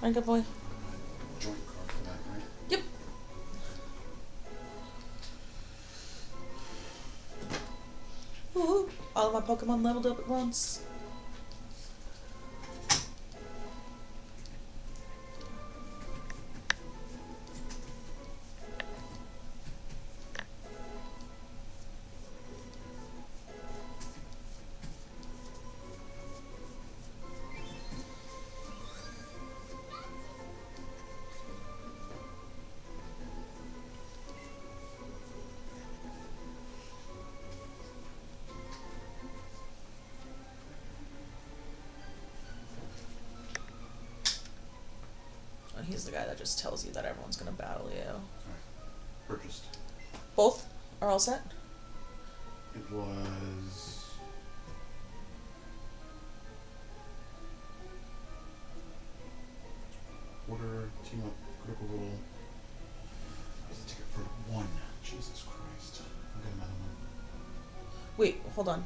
Right, good boy? Joint card for that, right? Yep. Woohoo! All of my Pokemon leveled up at once. He's the guy that just tells you that everyone's gonna battle you. Alright. Purchased. Both are all set? It was... Order, team up, critical role. That was a ticket for 1. Jesus Christ. I'll get another one. Wait, hold on.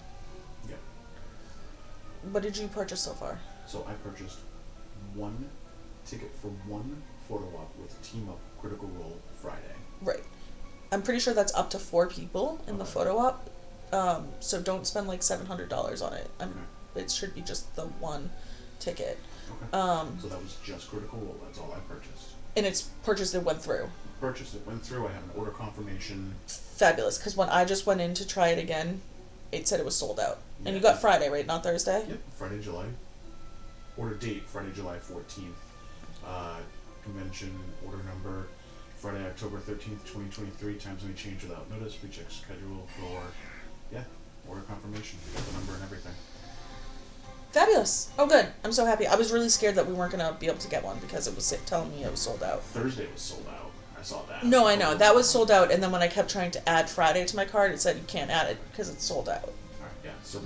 Yeah. What did you purchase so far? So I purchased 1 ticket for 1 photo op with team up critical role Friday. Right. I'm pretty sure that's up to 4 people in the Okay. photo op. So don't spend like $700 on it. Okay. It should be just the 1 ticket. Okay. So that was just critical role. That's all I purchased. And it's purchased and went through. Purchased it, went through. I have an order confirmation. Fabulous. Because when I just went in to try it again, it said it was sold out. And you Yeah. got Friday, right? Not Thursday? Yep. Friday, July. Order date Friday, July 14th. Convention order number Friday, October 13th, 2023. Times may change without notice. We check schedule for order confirmation. We got the number and everything. Fabulous. Oh, good. I'm so happy. I was really scared that we weren't going to be able to get one because it was telling me it was sold out. Thursday was sold out. I saw that. No, I know. That was sold out, and then when I kept trying to add Friday to my card, it said you can't add it because it's sold out. Alright, yeah. So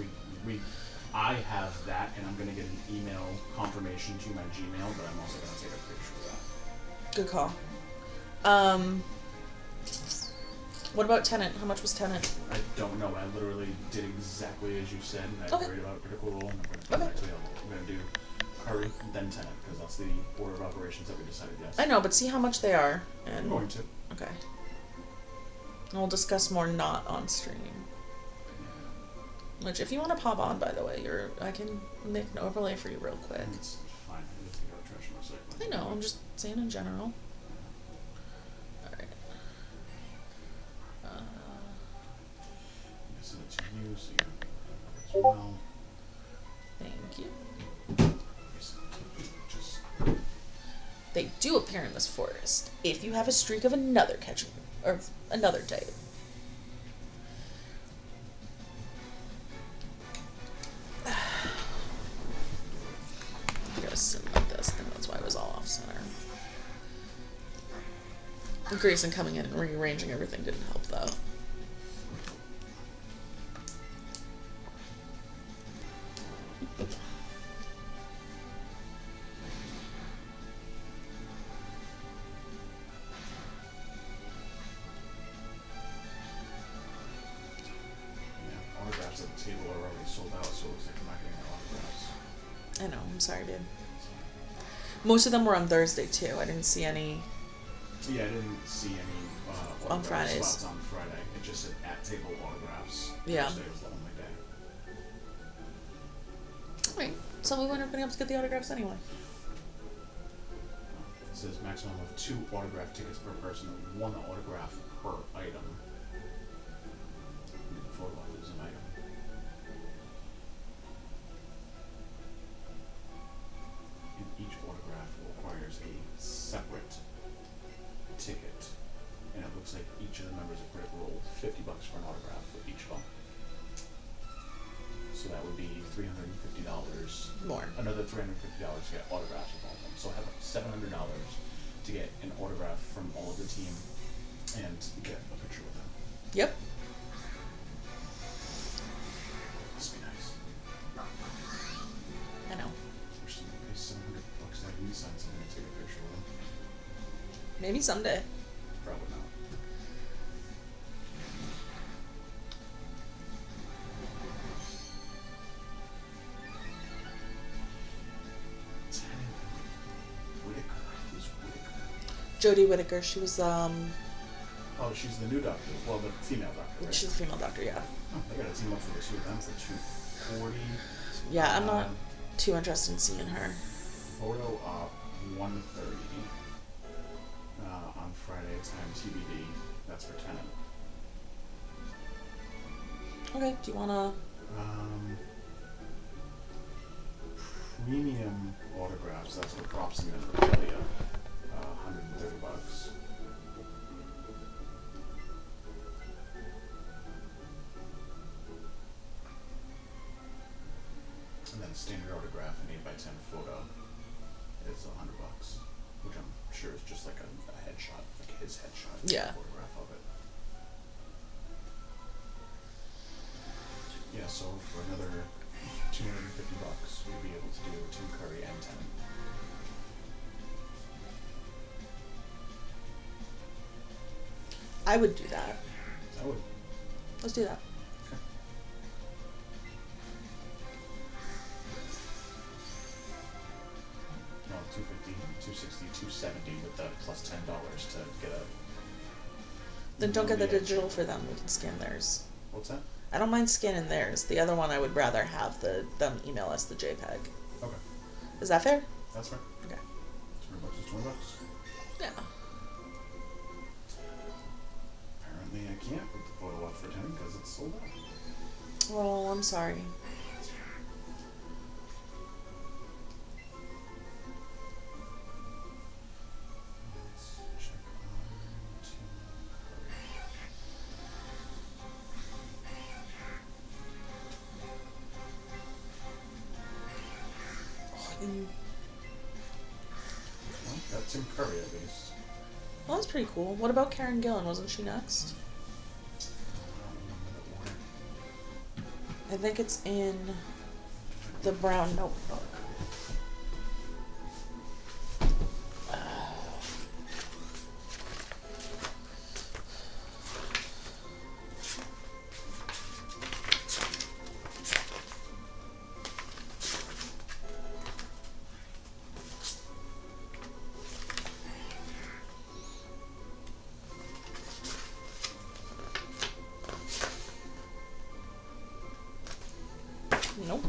I have that, and I'm gonna get an email confirmation to my Gmail, but I'm also gonna take a picture of that. Good call. What about Tenant? How much was Tenant? I don't know. I literally did exactly as you said, and I Okay. worried about critical role, and I'm gonna Okay. I'm gonna do Curry, then Tenant, because that's the order of operations that we decided yes. I know, but see how much they are. I'm And going to. okay. And we'll discuss more not on stream. Which, if you want to pop on, by the way, I can make an overlay for you real quick. It's fine. I just think I'll trash and recycle. I know. I'm just saying in general. All right. I send it to you, so you have it as well. Thank you. I send it to you, just They do appear in this forest if you have a streak of another catching or another type. I gotta sit like this. I think that's why I was all off center. Grayson coming in and rearranging everything didn't help though. yeah, autographs at the table are already sold out, so it looks like I'm not getting the autographs. I know, I'm sorry, dude. Most of them were on Thursday too. I didn't see any. Yeah, I didn't see any On autograph Fridays. slots on Friday. It just said at table autographs. Yeah. Thursday was the only day. Alright, so we wouldn't have been able to get the autographs anyway. It says maximum of 2 autograph tickets per person, 1 autograph per item. The photo op is an item. And each autograph requires a separate ticket. And it looks looks like each of the members of Critical Role, $50 for an autograph for each of them. So that would be $350. More. Another $350 to get autographs of all of them. So I have $700 to get an autograph from all of the team and get a picture with them. Yep. This would be nice. I know. Wish somebody pays $700 to have me sign something and take a picture with them. Maybe someday. Probably not. Whitaker. Who's Whitaker? Jodie Whittaker. She was Oh, she's the new doctor. Well, the female doctor, right? she's a female doctor. Yeah. Oh, I gotta team up for this with them for 240. Yeah. I'm not too interested in seeing her. Photo op 130 on Friday. Time TBD. That's for Tenet. Okay. Do you wanna? Premium autographs. That's what props them in for Delia. $130. And then standard autograph, an 8x10 photo is $100, which I'm sure is just like a headshot, like his headshot. Yeah. Photograph of it. Yeah, so for another $250, we'll be able to do Tim Curry and Tenet. I would do that. I would. Let's do that. Okay. No, 250, 260, 270 with the plus $10 to get a. Then don't get the Yeah. digital for them. We can scan theirs. What's that? I don't mind scanning theirs. The other one, I would rather have them email us the JPEG. Okay, Is that fair? that's right. Okay. $20 is $20. Yeah. Apparently, I can't put the photo up for Tenet because it's sold out. Well, I'm sorry. Let's check on Tim Curry. Mm. Well, got Tim Curry at least. Well, that's pretty cool. What about Karen Gillan? Wasn't she next? I don't remember the order. I think it's in the brown notebook. Nope.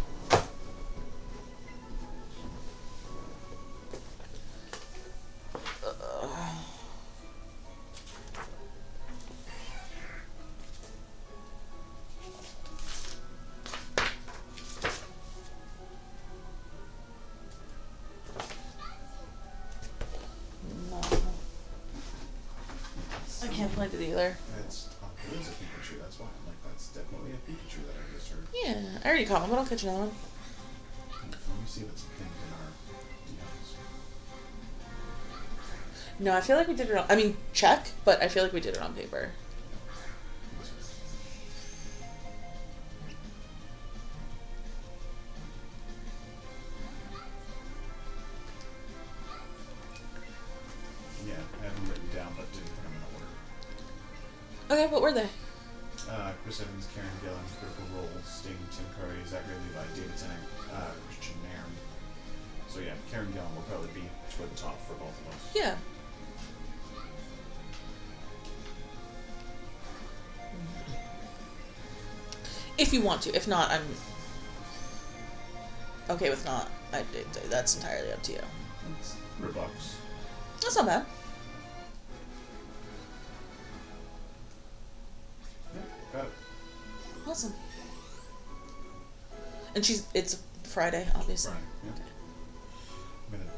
No. I can't find it either. It's it is a Pikachu. That's why I'm like, that's definitely a Pikachu that I just heard. Yeah, I already caught one, but I'll catch another one. Let me see if it's pinned in our DMs. No, I feel like we did it on. I mean, check, but I feel like we did it on paper. Yeah, I have them written down, but didn't put them in order. Okay, what were they? Chris Evans, Karen Gillan, Critical Role, Sting, Tim Curry, Zachary Levi, David Tennant, Christian Nairn. So yeah, Karen Gillan will probably be toward the top for both of us. Yeah. If you want to. If not, I'm okay with not. That's entirely up to you. It's $100. That's not bad. Yeah, got it. Awesome. And it's Friday, obviously. Right, yeah. I'm gonna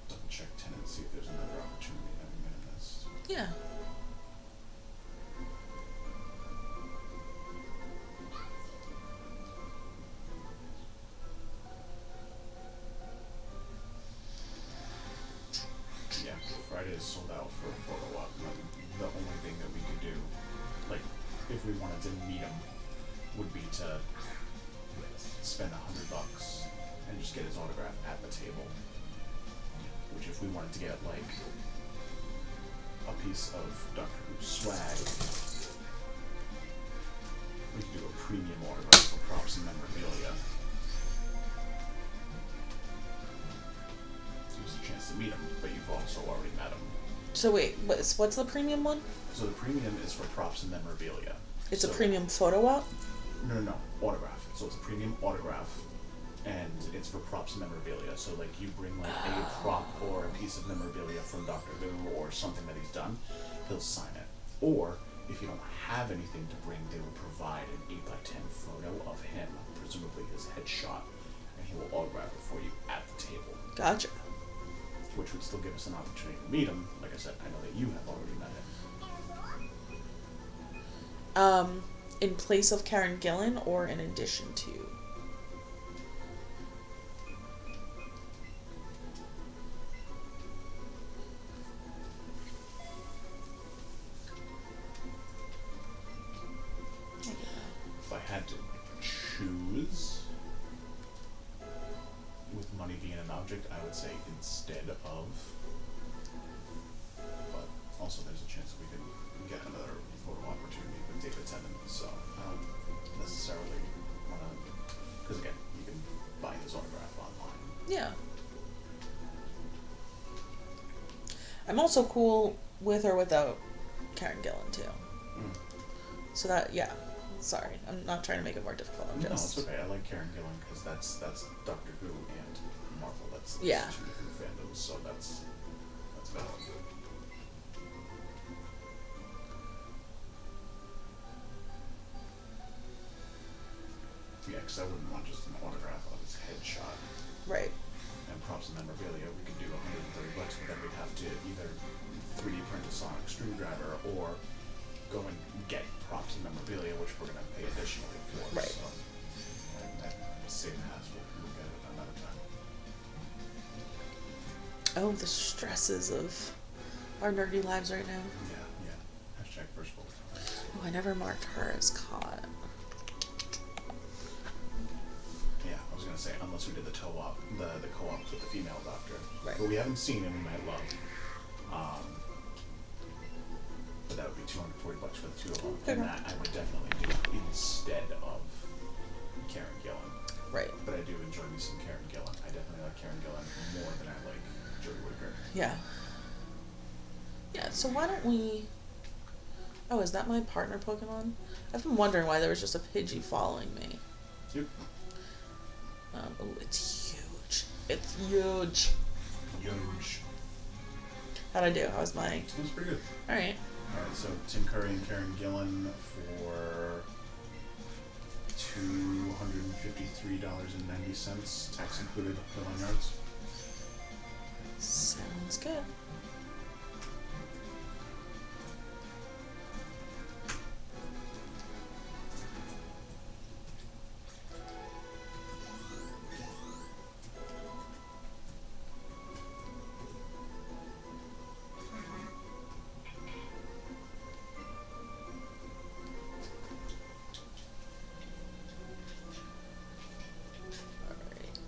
double check Tenet and see if there's another opportunity that we might have missed. Yeah. is sold out for a photo op. The only thing that we could do, like, if we wanted to meet him, would be to spend $100 and just get his autograph at the table. Which, if we wanted to get like a piece of Doctor Who swag, we could do a premium autograph for props and memorabilia. Gives a chance to meet him, but you've also already met him. So wait, what's the premium one? So the premium is for props and memorabilia. It's a So- premium photo op? No, autograph. So it's a premium autograph, and it's for props and memorabilia. So like you bring like a prop or a piece of memorabilia from Doctor Who or something that he's done, he'll sign it. Or if you don't have anything to bring, they will provide an 8x10 photo of him, presumably his headshot, and he will autograph it for you at the table, Gotcha. which would still give us an opportunity to meet him. Like I said, I know that you have already met him. In place of Karen Gillan or in addition to? If I had to choose, with money being an object, I would say instead of. But also, there's a chance that we can get another photo opportunity with David Tennant, so I don't necessarily want to. Because again, you can buy his autograph online. Yeah. I'm also cool with or without Karen Gillan too. Mm. So that, yeah. Sorry, I'm not trying to make it more difficult. I'm No, just. it's okay. I like Karen Gillan because that's Doctor Who and Marvel. That's Yeah. two different fandoms, so that's valid. Yeah, because I wouldn't want just an autograph of his headshot Right. and props and memorabilia. We could do $130, but then we'd have to either 3D print a sonic screwdriver or go and get props and memorabilia, which we're gonna pay additionally for. Right. So, and that save the hassle. We'll get it another time. Oh, the stresses of our nerdy lives right now. Yeah. Hashtag first bullet. Oh, I never marked her as caught. Yeah, I was gonna say unless we did the co-op with the female doctor, Right. but we haven't seen and we might love. But that would be $240 for the two of them, Okay. and that I would definitely do instead of Karen Gillan. Right. But I do enjoy me some Karen Gillan. I definitely like Karen Gillan more than I like Jodie Whittaker. Yeah. Yeah, so why don't we... Oh, is that my partner Pokemon? I've been wondering why there was just a Pidgey following me. Yep. Oh, it's huge. It's huge. Huge. How'd I do? How's my... That's pretty good. Alright. Alright, so Tim Curry and Karen Gillan for $253.90, tax included, bill on yards. Sounds good. Alright.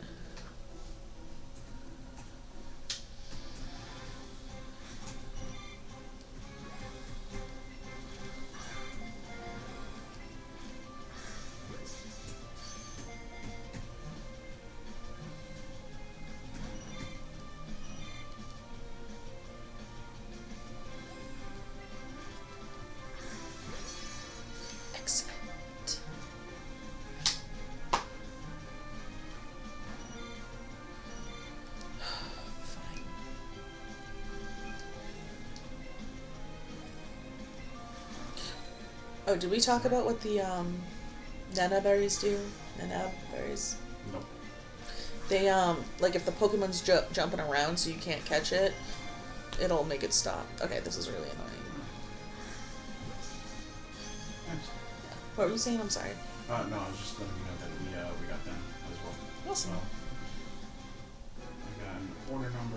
Excellent. Fine. Oh, did we talk about what the Nana berries do? Nana berries? Nope. They like if the Pokemon's jumping around so you can't catch it, it'll make it stop. Okay, this is really annoying. Nice. Yeah. What were you saying? I'm sorry. No, I was just letting you know that we got them as well. Awesome. So, I got an order number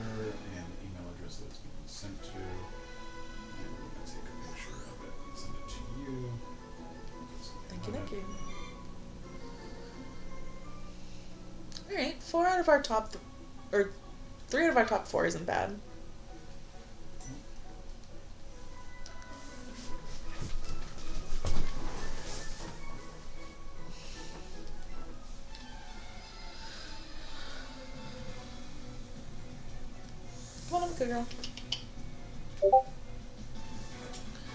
and email address address that it's being sent to. And we're going to take a picture of it and send it to you. Thank you, thank you. Alright, 4 out of our top, or 3 out of our top 4 isn't bad. Come on, I'm a good girl.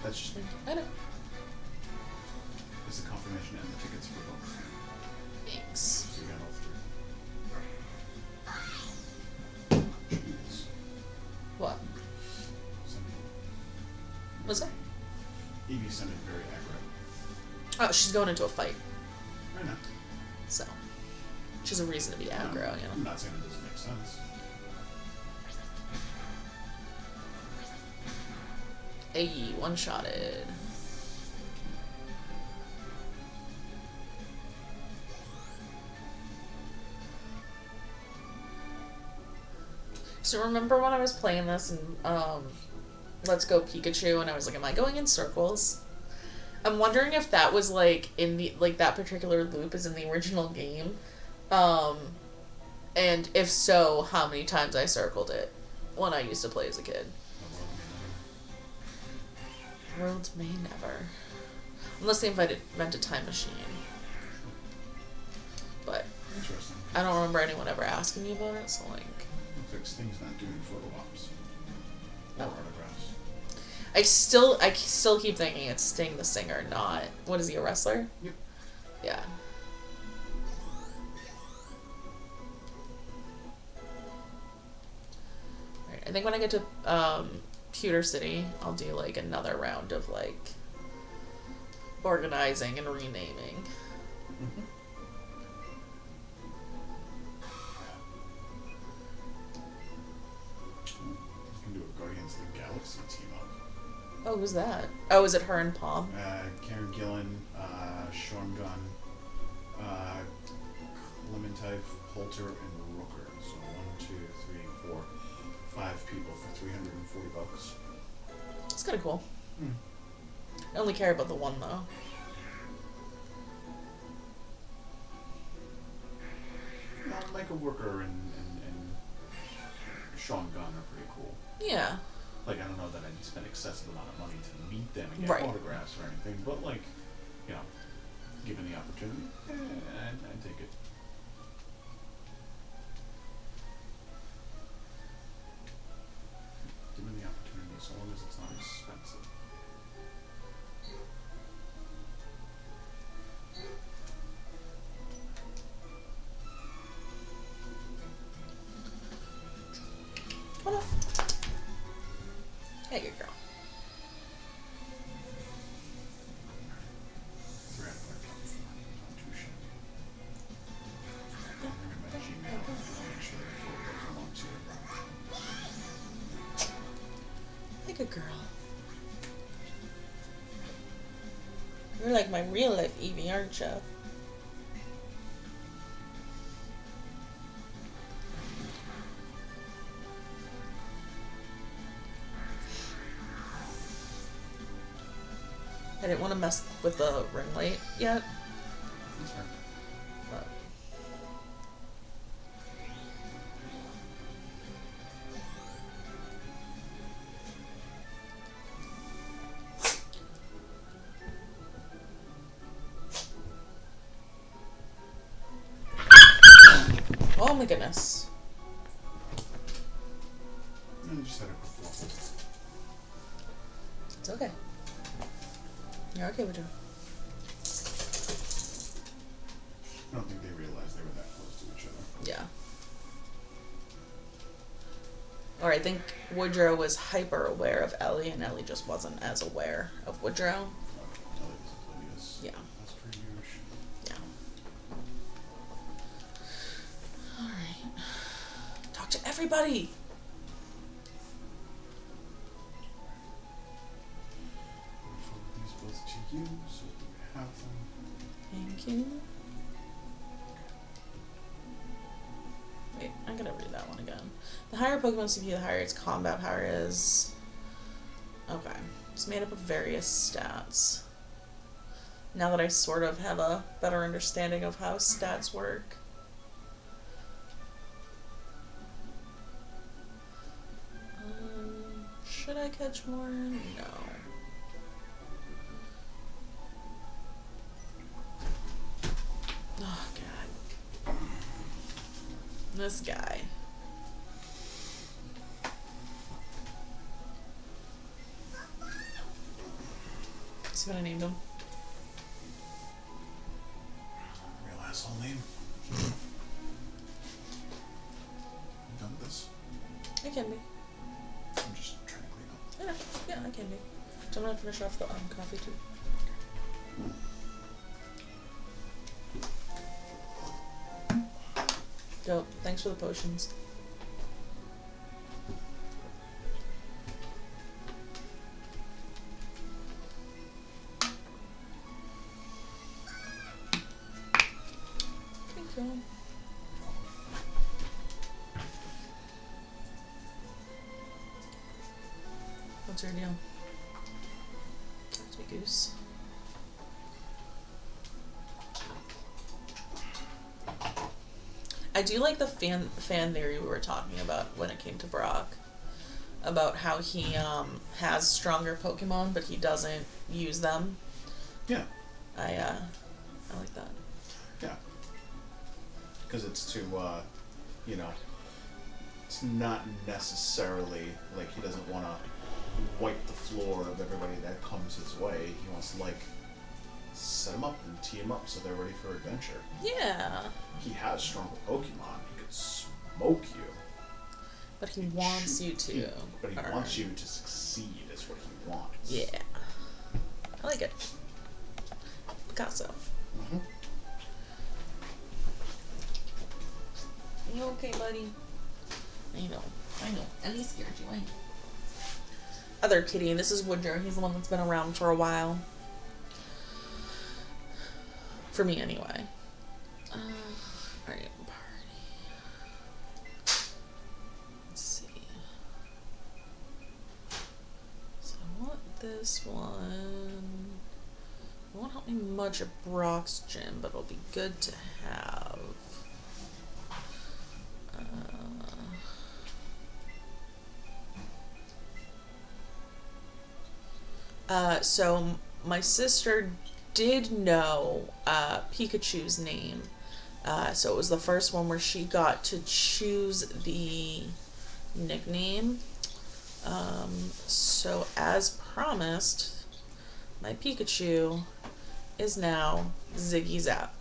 That's just I know. it's the confirmation and the tickets for both. Thanks. So you got all 3. Jeez. What? Something. What's that? Evie sounded very aggro. Oh, she's going into a fight, I know. so she's a reason to be aggro, you I'm know. not saying it doesn't make sense. Ayy, one-shotted. So remember when I was playing this and Let's Go Pikachu and I was like, am I going in circles? I'm wondering if that was like in the like that particular loop is in the original game. And if so, how many times I circled it when I used to play as a kid. Worlds may never. Unless they invent a time machine. But Interesting. I don't remember anyone ever asking me about it, so like Looks like Sting's not doing photo ops. Or Oh. autographs. I still keep thinking it's Sting the singer, not what is he, a wrestler? Yep. Yeah. Alright, I think when I get to Pewter City, I'll do like another round of like organizing and renaming. Mm-hmm. You can do a Guardians of the Galaxy team up. Oh, who's that? Oh, is it her and Palm? Karen Gillan, Sean Gunn, Clementine Poulter, and Rooker. So 1, 2, 3, 4, 5 people for $340. It's kind of cool. Hmm. I only care about the one though. Michael Rooker and Sean Gunn are pretty cool. Yeah. Like, I don't know that I'd spend excessive amount of money to meet them and get Right. autographs or anything, but like, you know, given the opportunity, I'd take it. Given the opportunity, so long as it's not expensive. Come on. Hey, good girl. Thread my platform, not too shabby. I'm in my Gmail, I'll make sure that I forward those along to you. Hey, good girl. You're like my real life Evie, aren't you? I didn't want to mess with the ring light yet, That's fair. but oh my goodness. I just had a quick waffle. It's okay. You're okay with it. I don't think they realized they were that close to each other. Yeah. Or I think Woodrow was hyper aware of Ellie and Ellie just wasn't as aware of Woodrow. Ellie was oblivious. Yeah. That's pretty huge. Yeah. Alright. Talk to everybody! I'll forward these both to you so that you have them. Thank you. Wait, I gotta read that one again. The higher Pokemon CP, the higher its combat power is. Okay. It's made up of various stats. Now that I sort of have a better understanding of how stats work. Should I catch more? No. Oh, God. This guy. See what I named him? Real asshole name. You done with this? I can be. I'm just trying to clean up. I know. Yeah, I can be. So I'm gonna finish off the coffee too. Dope. Thanks for the potions. Thank you. What's your deal? Talk to me, Goose. I do like the fan theory we were talking about when it came to Brock. About how he has stronger Pokemon, but he doesn't use them. Yeah. I like that. Yeah. Because it's to, you know, it's not necessarily like he doesn't want to wipe the floor of everybody that comes his way. He wants to, like, set them up and tee them up so they're ready for adventure. Yeah. He has stronger Pokemon. He could smoke you. But he wants you to. But he wants you to succeed is what he wants. Yeah. I like it. Picasso. Mm-hmm. You okay, buddy? I know. Ellie's scared you, ain't you? Other kitty. This is Woodrow. He's the one that's been around for a while. For me, anyway. Alright, party. Let's see. So I want this one. It won't help me much at Brock's gym, but it'll be good to have. So my sister did know Pikachu's name. So it was the first one where she got to choose the nickname. So as promised, my Pikachu is now Ziggy Zap.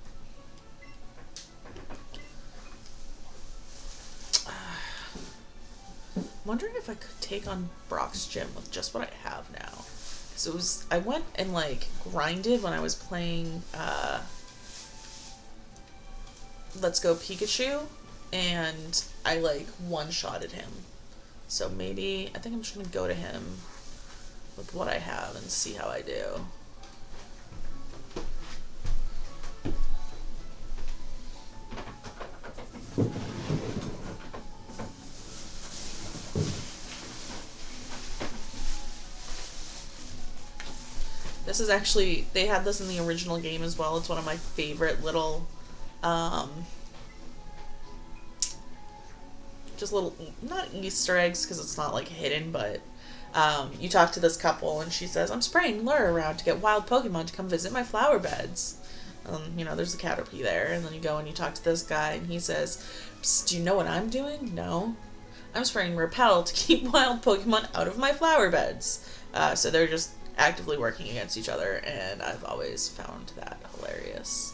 I'm wondering if I could take on Brock's gym with just what I have now. So I went and like grinded when I was playing Let's Go Pikachu, and I like one-shotted him. So maybe, I think I'm just gonna go to him with what I have and see how I do. This is actually, they had this in the original game as well. It's one of my favorite little, just little, not Easter eggs because it's not like hidden, but you talk to this couple and she says, I'm spraying lure around to get wild Pokemon to come visit my flower beds. You know, there's a Caterpie there, and then you go and you talk to this guy and he says, Psst, do you know what I'm doing? No. I'm spraying Repel to keep wild Pokemon out of my flower beds. So they're just actively working against each other, and I've always found that hilarious.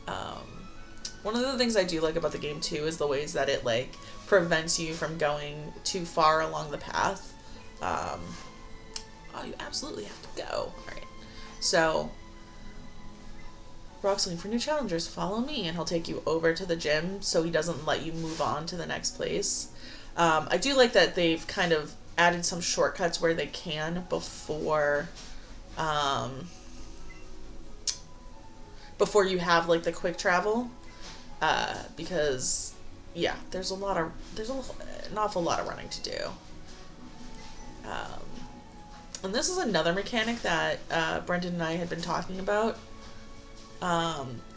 One of the things I do like about the game too is the ways that it like prevents you from going too far along the path. Oh, you absolutely have to go. Alright. So Brock's looking for new challengers. Follow me, and he'll take you over to the gym so he doesn't let you move on to the next place. I do like that they've kind of added some shortcuts where they can before you have like the quick travel, because yeah, an awful lot of running to do. Um, and this is another mechanic that Brendan and I had been talking about.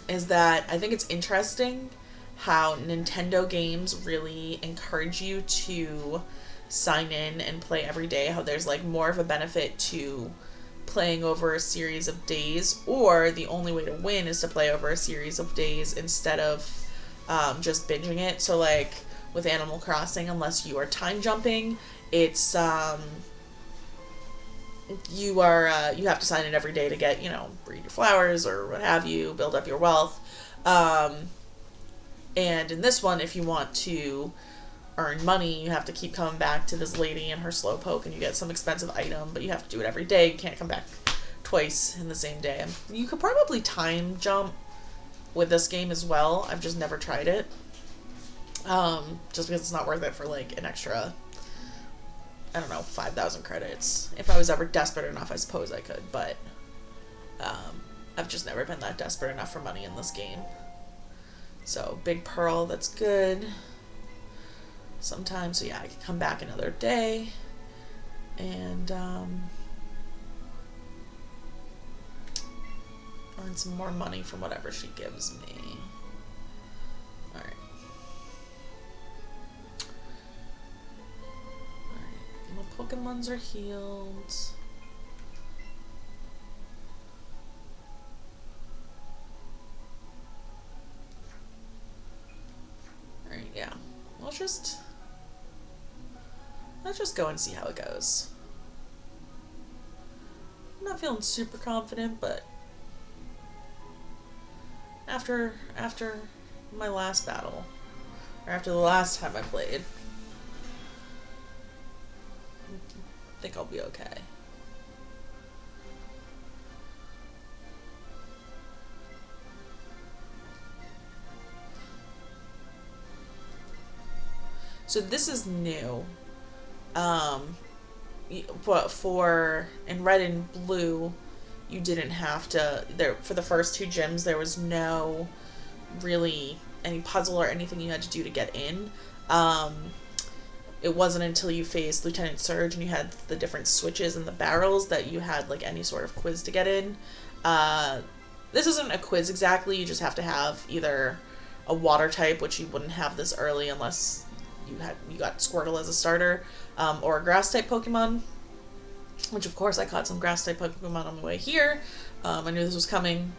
Is that I think it's interesting how Nintendo games really encourage you to sign in and play every day. How there's like more of a benefit to playing over a series of days, or the only way to win is to play over a series of days instead of just binging it. So like with Animal Crossing, unless you are time jumping, it's you have to sign in every day to get, breed your flowers or what have you, build up your wealth. And in this one, if you want to earn money, you have to keep coming back to this lady and her slowpoke, and you get some expensive item, but you have to do it every day. You can't come back twice in the same day. You could probably time jump with this game as well. I've just never tried it. Just because it's not worth it for like an extra, I don't know, 5,000 credits. If I was ever desperate enough, I suppose I could, but I've just never been that desperate enough for money in this game. So, Big Pearl, that's good. Sometimes, so yeah, I can come back another day and earn some more money from whatever she gives me. Alright. Alright, my Pokemons are healed. Alright, yeah. Let's just go and see how it goes. I'm not feeling super confident, but after my last battle, or after the last time I played, I think I'll be okay. So this is new. But for in red and blue, you didn't have to there for the first two gyms. There was no really any puzzle or anything you had to do to get in. It wasn't until you faced Lieutenant Surge and you had the different switches and the barrels that you had like any sort of quiz to get in. This isn't a quiz exactly. You just have to have either a water type, which you wouldn't have this early unless you got Squirtle as a starter, or a grass type Pokemon, which of course I caught some grass type Pokemon on the way here. I knew this was coming.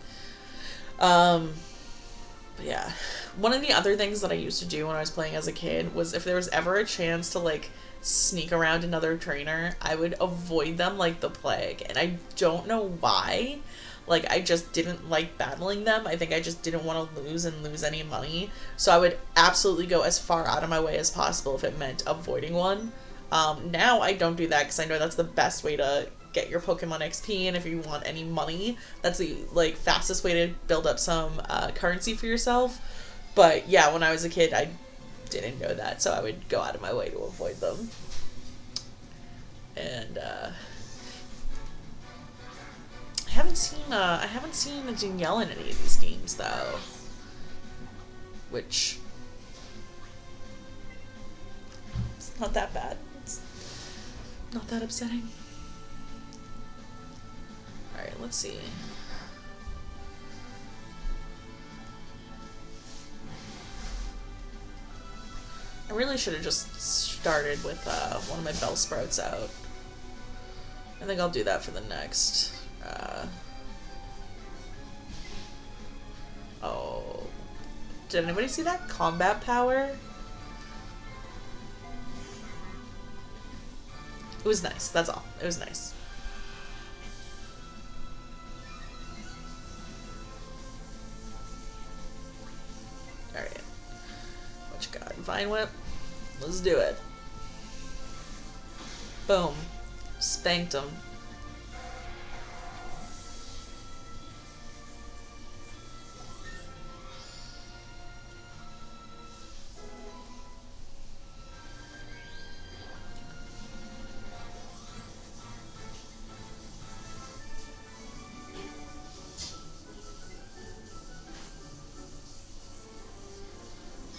But yeah, one of the other things that I used to do when I was playing as a kid was if there was ever a chance to like sneak around another trainer, I would avoid them like the plague, and I don't know why. Like, I just didn't like battling them. I think I just didn't want to lose any money. So I would absolutely go as far out of my way as possible if it meant avoiding one. Now I don't do that because I know that's the best way to get your Pokemon XP, and if you want any money, that's the like fastest way to build up some currency for yourself. But yeah, when I was a kid, I didn't know that, so I would go out of my way to avoid them. And I haven't seen a Danielle in any of these games though, which it's not that bad. It's not that upsetting. All right, let's see. I really should have just started with one of my Bellsprouts out. I think I'll do that for the next. Oh, did anybody see that combat power? It was nice, that's all. It was nice. Alright. What you got? Vine Whip? Let's do it. Boom. Spanked him.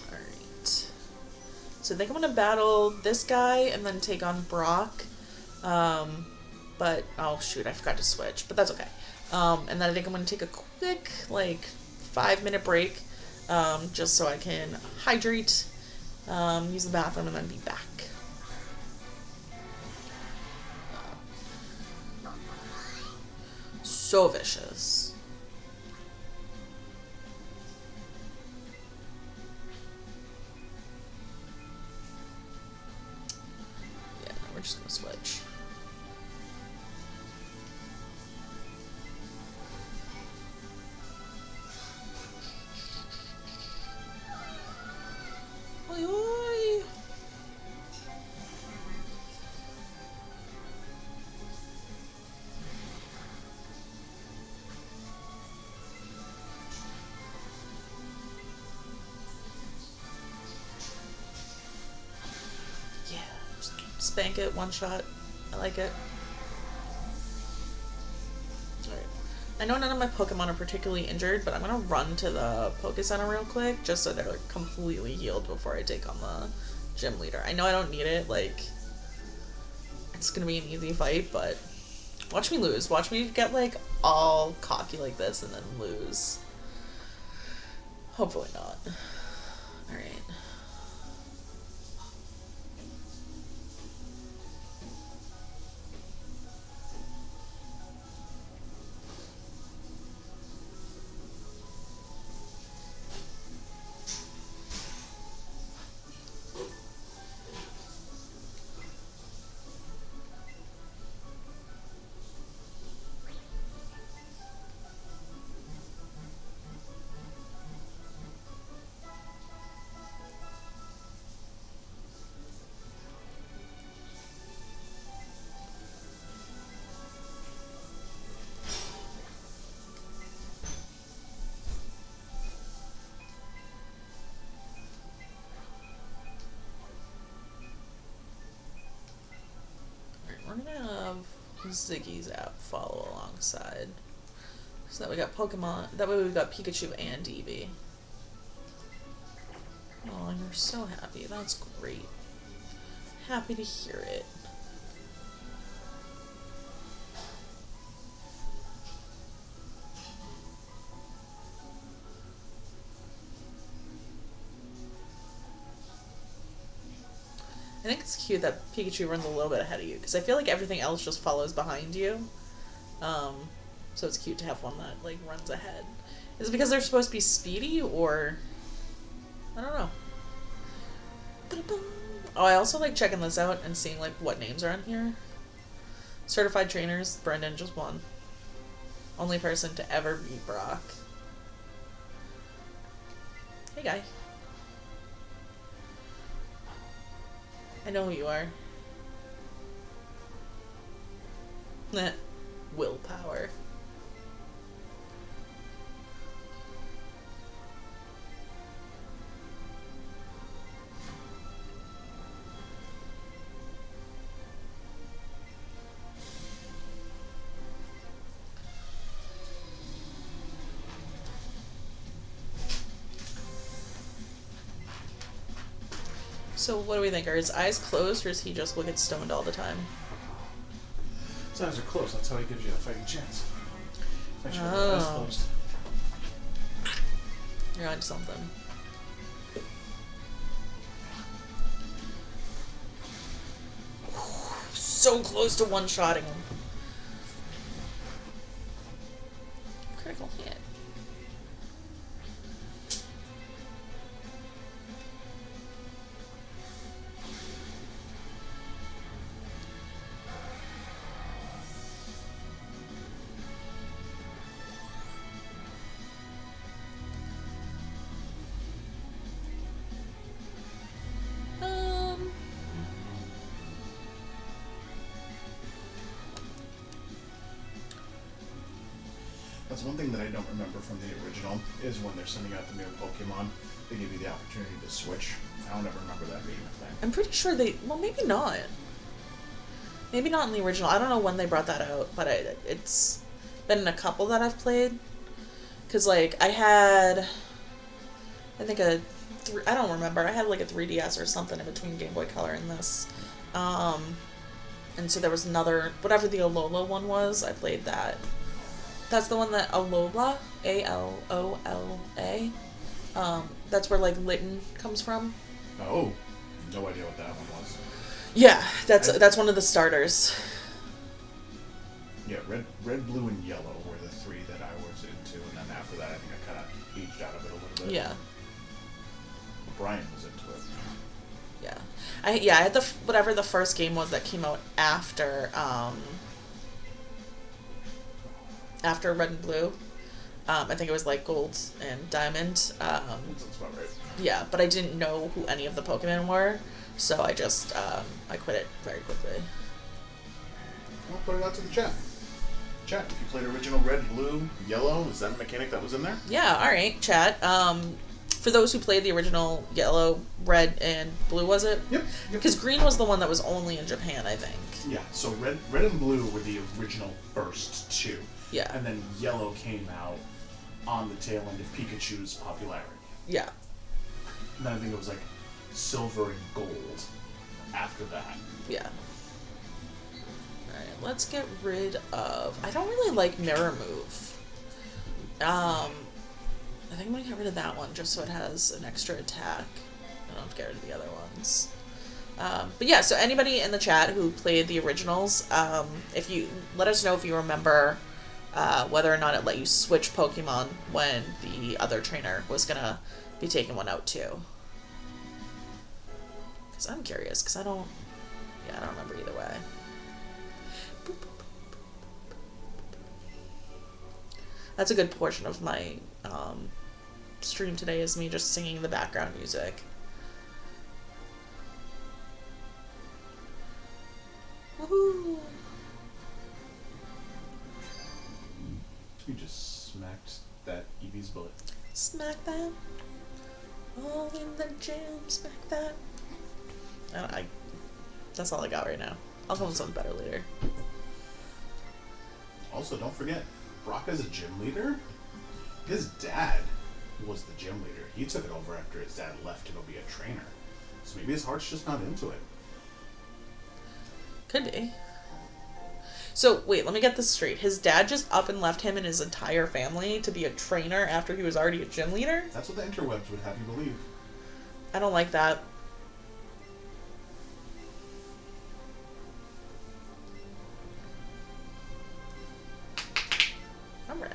Alright. So I think I'm gonna battle this guy and then take on Brock. But oh shoot, I forgot to switch, but that's okay. And then I think I'm gonna take a quick like 5-minute break, just so I can hydrate, use the bathroom, and then be back. So vicious. Yeah, we're just gonna switch. Oi, oi. Yeah, just spank it, one shot. I like it. Alright. I know none of my Pokemon are particularly injured, but I'm gonna run to the Poke Center real quick, just so they're like, completely healed before I take on the gym leader. I know I don't need it, like, it's gonna be an easy fight, but watch me lose. Watch me get like all cocky like this and then lose. Hopefully not. Alright. We're gonna have Ziggy's app follow alongside. So that we got Pokemon, that way we've got Pikachu and Eevee. Oh, you're so happy. That's great. Happy to hear it. I think it's cute that Pikachu runs a little bit ahead of you, because I feel like everything else just follows behind you. So it's cute to have one that, like, runs ahead. Is it because they're supposed to be speedy, or... I don't know. Oh, I also like checking this out and seeing, like, what names are on here. Certified trainers, Brendan just won. Only person to ever beat Brock. Hey, guy. I know who you are. Nah. Willpower. So what do we think? Are his eyes closed, or is he just wicked stoned all the time? His eyes are closed. That's how he gives you a fighting chance. Make sure the eyes closed. You're onto something. So close to one-shotting him. Critical hit. That's one thing that I don't remember from the original, is when they're sending out the new Pokemon, they give you the opportunity to switch. I don't ever remember that being a thing. I'm pretty sure they... Well, maybe not. Maybe not in the original. I don't know when they brought that out, but it's been in a couple that I've played. Because, like, I had... I think a I don't remember. I had like a 3DS or something in between Game Boy Color and this. Um, and so there was another, whatever the Alola one was, I played that. That's the one that Alola, Alola. That's where like Litten comes from. Oh, no idea what that one was. Yeah, I- that's one of the starters. Yeah, red, blue, and yellow were the three that I was into, and then after that, I think I kind of aged out of it a little bit. Yeah, Brian was into it. yeah. I had the whatever the first game was that came out after Red and Blue. I think it was like Gold and Diamond. That sounds about right. Yeah, but I didn't know who any of the Pokemon were, so I just I quit it very quickly. I'll put it out to the chat. Chat, if you played original red, blue, yellow, is that a mechanic that was in there? Yeah, all right, chat. For those who played the original yellow, red, and blue, was it? Yep. Because green was the one that was only in Japan, I think. Yeah, so red and blue were the original first two. Yeah. And then yellow came out on the tail end of Pikachu's popularity. Yeah. And then I think it was like silver and gold after that. Yeah. Alright, let's get rid of... I don't really like Mirror Move. I think I'm gonna get rid of that one just so it has an extra attack. I don't have to get rid of the other ones. But yeah, so anybody in the chat who played the originals, if you let us know if you remember whether or not it let you switch Pokemon when the other trainer was gonna be taking one out too. Because I'm curious, because I don't remember either way. That's a good portion of my stream today is me just singing the background music. Woohoo! You just smacked that Eevee's bullet. Smack that. All in the jam, smack that. That's all I got right now. I'll come with something better later. Also, don't forget, Brock is a gym leader. His dad was the gym leader. He took it over after his dad left to go be a trainer. So maybe his heart's just not into it. Could be. So, wait, let me get this straight. His dad just up and left him and his entire family to be a trainer after he was already a gym leader? That's what the interwebs would have you believe. I don't like that. Alright.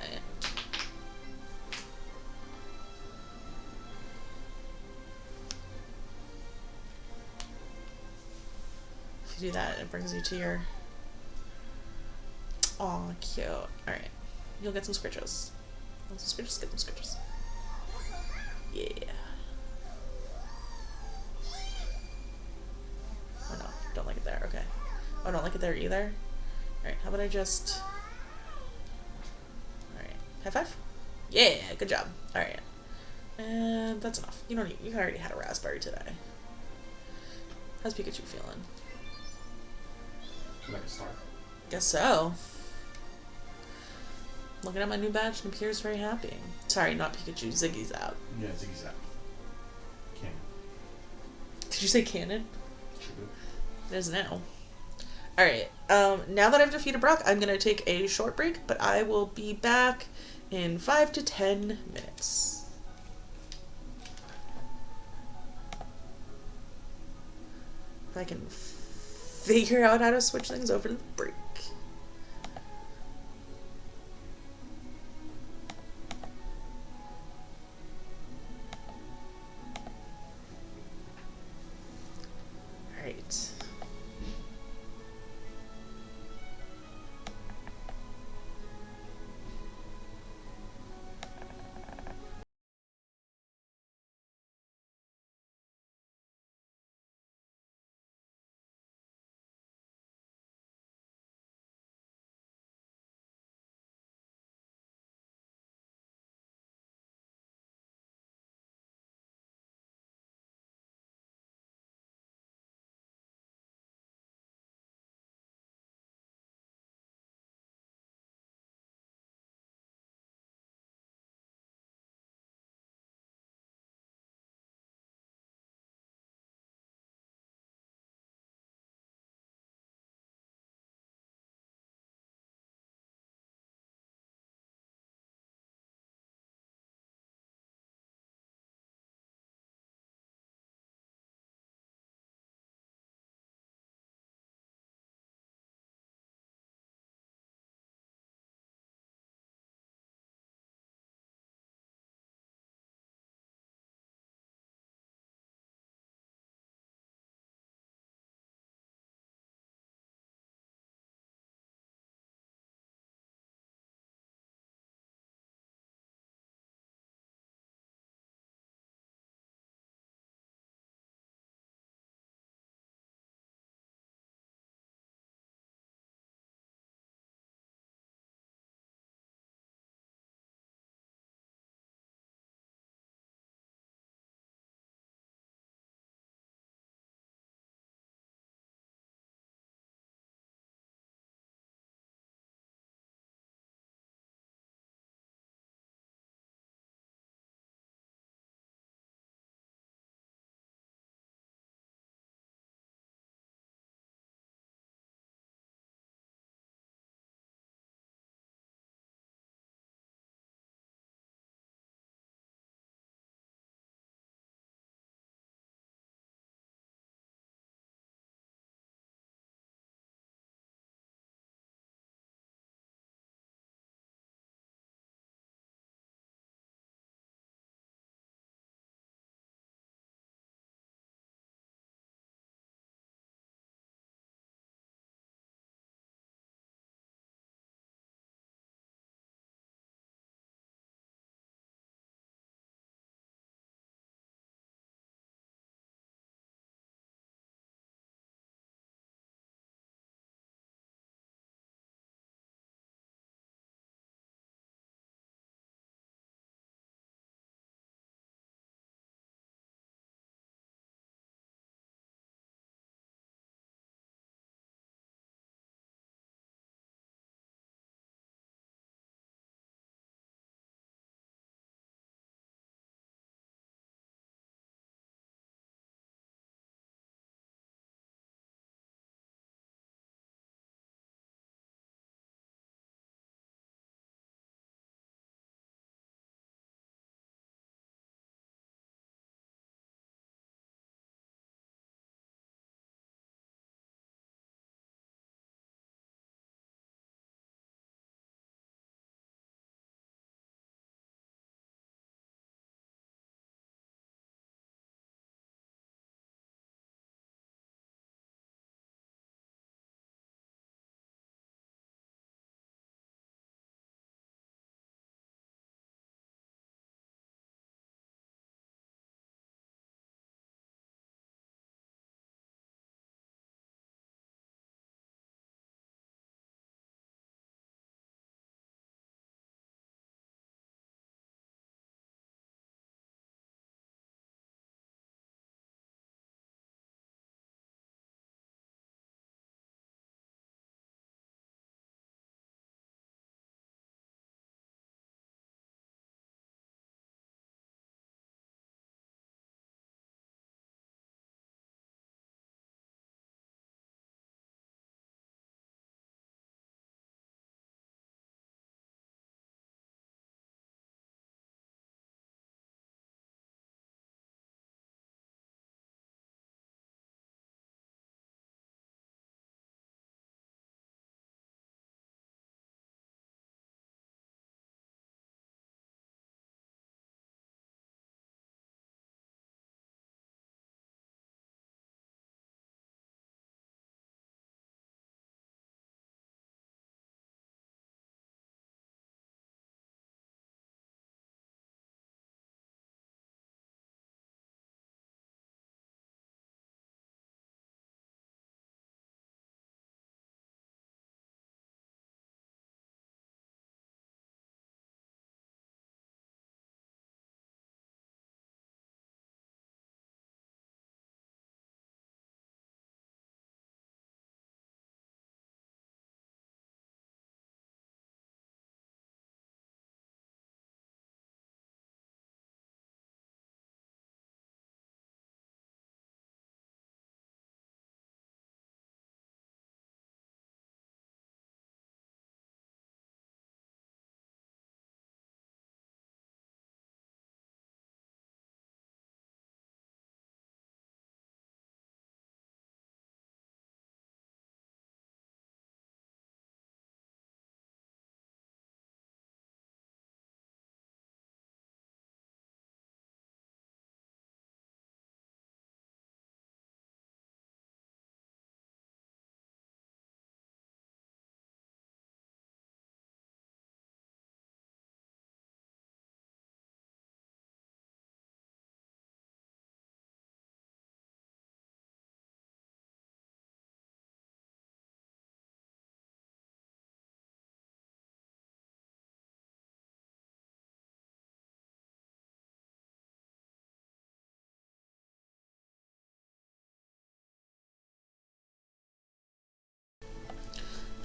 If you do that, it brings you to your... Aw, cute. Alright. You'll get some scritches. Want some scritches? Get some scritches. Yeah. Oh no, don't like it there. Okay. Oh, don't like it there either? Alright, how about I just... Alright. High five? Yeah, good job. Alright. And that's enough. You already had a raspberry today. How's Pikachu feeling? Like a star. Guess so. Looking at my new badge and appears very happy. Sorry, not Pikachu. Ziggy's out. Yeah, Ziggy Zap. Cannon. Did you say cannon? True. It is now. Alright, now that I've defeated Brock, I'm gonna take a short break, but I will be back in 5 to 10 minutes. If I can figure out how to switch things over to the break. Alright.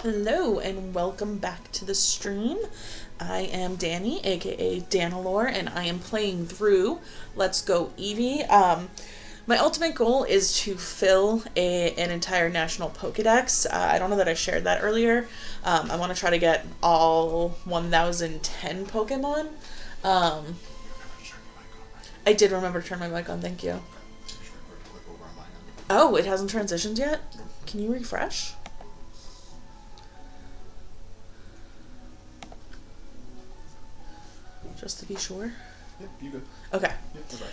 Hello and welcome back to the stream. I am Danny, aka Danalore, and I am playing through Let's Go Eevee. My ultimate goal is to fill an entire national Pokedex. I don't know that I shared that earlier. I want to try to get all 1010 Pokemon. I did remember to turn my mic on, thank you. Oh, it hasn't transitioned yet? Can you refresh? Just to be sure. Yep, you good. Okay. Yep, we're back.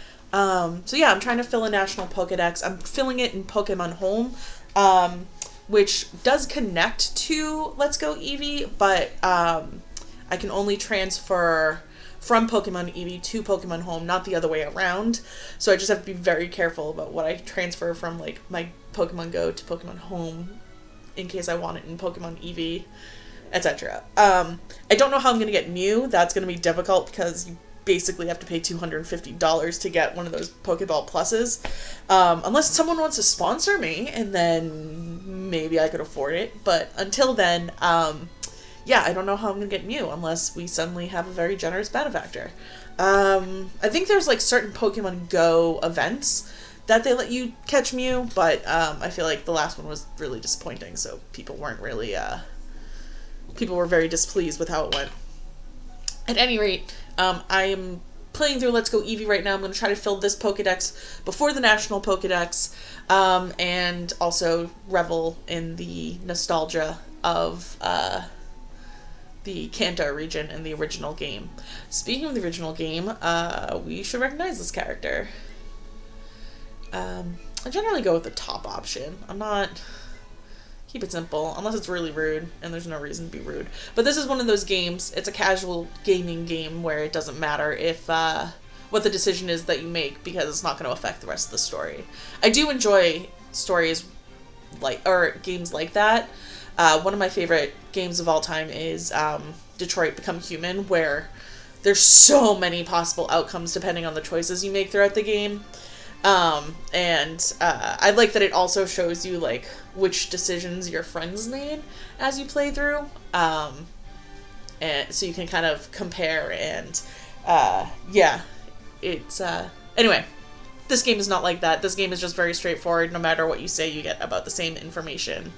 So yeah, I'm trying to fill a national Pokedex. I'm filling it in Pokemon Home, which does connect to Let's Go Eevee, but I can only transfer from Pokemon Eevee to Pokemon Home, not the other way around. So I just have to be very careful about what I transfer from like my Pokemon Go to Pokemon Home in case I want it in Pokemon Eevee, etc. I don't know how I'm going to get Mew. That's going to be difficult because you basically have to pay $250 to get one of those Pokeball Pluses. Unless someone wants to sponsor me, and then maybe I could afford it. But until then, yeah, I don't know how I'm going to get Mew unless we suddenly have a very generous benefactor. I think there's like certain Pokemon Go events that they let you catch Mew, but I feel like the last one was really disappointing, so people weren't really, people were very displeased with how it went. At any rate, I am playing through Let's Go Eevee right now. I'm going to try to fill this Pokedex before the National Pokedex, and also revel in the nostalgia of the Kanto region in the original game. Speaking of the original game, we should recognize this character. I generally go with the top option. Keep it simple, unless it's really rude, and there's no reason to be rude. But this is one of those games, it's a casual gaming game where it doesn't matter if, what the decision is that you make, because it's not going to affect the rest of the story. I do enjoy stories or games like that. One of my favorite games of all time is, Detroit Become Human, where there's so many possible outcomes depending on the choices you make throughout the game. I like that it also shows you, like, which decisions your friends made as you play through, and so you can kind of compare, and, yeah, it's, anyway, this game is not like that. This game is just very straightforward. No matter what you say, you get about the same information,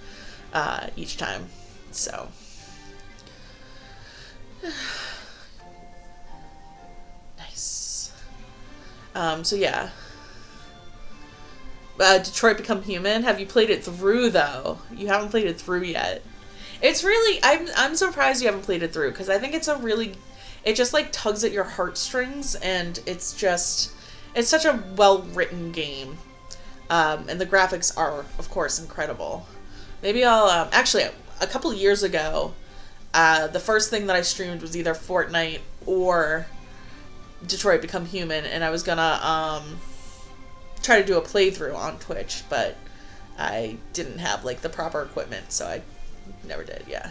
each time, so. Nice. So yeah. Detroit Become Human. Have you played it through, though? You haven't played it through yet. It's really... I'm surprised you haven't played it through, because I think it's a really... It just, like, tugs at your heartstrings, and it's just... It's such a well-written game. And the graphics are, of course, incredible. Maybe I'll... actually, a couple years ago, the first thing that I streamed was either Fortnite or Detroit Become Human, and I was gonna, try to do a playthrough on Twitch, but I didn't have, like, the proper equipment, so I never did, yeah.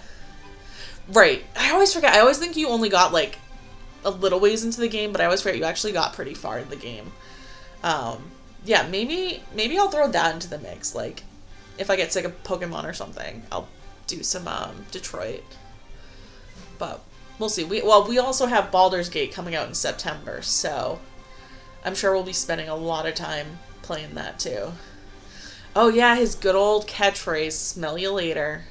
Right. I always forget. I always think you only got, like, a little ways into the game, but I always forget you actually got pretty far in the game. Yeah, maybe I'll throw that into the mix, like, if I get sick of Pokemon or something, I'll do some, Detroit. But we'll see. We also have Baldur's Gate coming out in September, so I'm sure we'll be spending a lot of time playing that too. Oh yeah, his good old catchphrase, smell you later.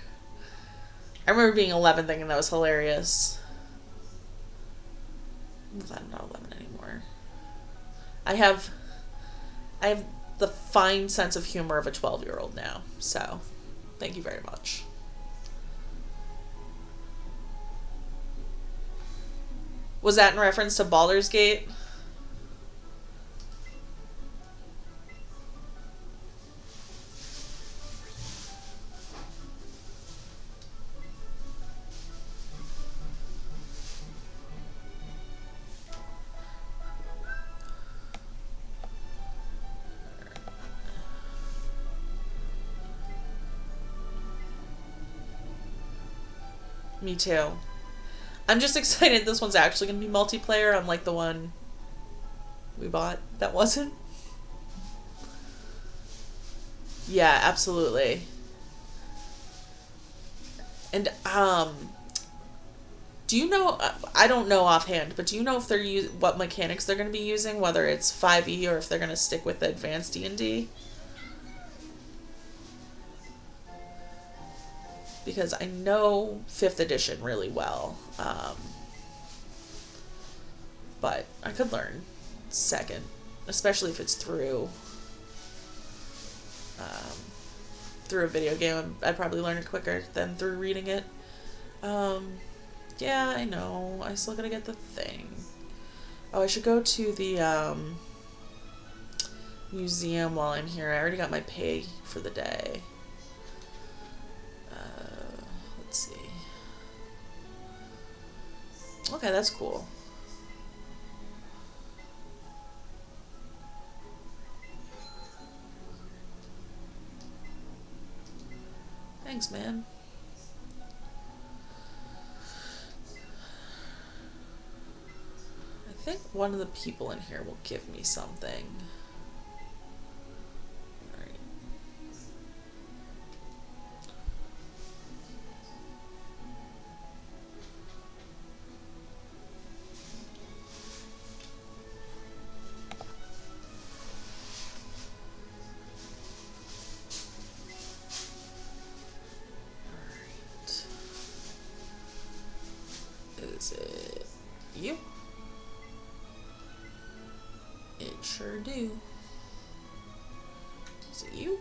I remember being 11 thinking that was hilarious. I'm glad I'm not 11 anymore. I have the fine sense of humor of a 12-year-old now, so thank you very much. Was that in reference to Baldur's Gate? Me too. I'm just excited this one's actually going to be multiplayer, unlike the one we bought that wasn't. Yeah, absolutely. And do you know? I don't know offhand, but do you know if they're what mechanics they're going to be using? Whether it's 5e or if they're going to stick with the advanced D&D? Because I know 5th edition really well, but I could learn 2nd, especially if it's through a video game. I'd probably learn it quicker than through reading it. Yeah, I know. I still gotta get the thing. Oh, I should go to the museum while I'm here. I already got my pay for the day. Let's see. Okay, that's cool. Thanks, man. I think one of the people in here will give me something. Alright. Is it you? It sure do. Is it you?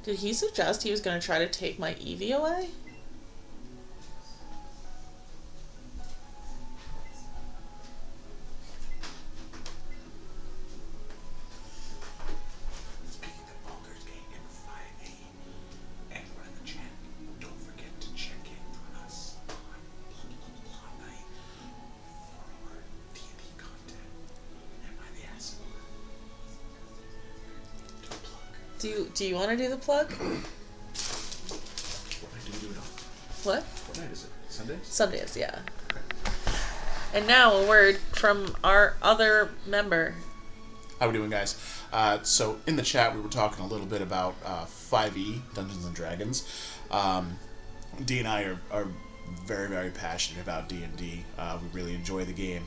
Did he suggest he was going to try to take my Eevee away? Speaking of Baldur's Gate and 5e, everyone in the chat, don't forget to check in on us on blah night for more D&D content. Am I the asshole? Do a plug. Do you want to do the plug? What night do we do it on? What? What night is it? Sundays? Sundays, yeah. And now a word from our other member. How we doing, guys? So in the chat, we were talking a little bit about 5e, Dungeons and Dragons. D and I are very, very passionate about D&D. We really enjoy the game.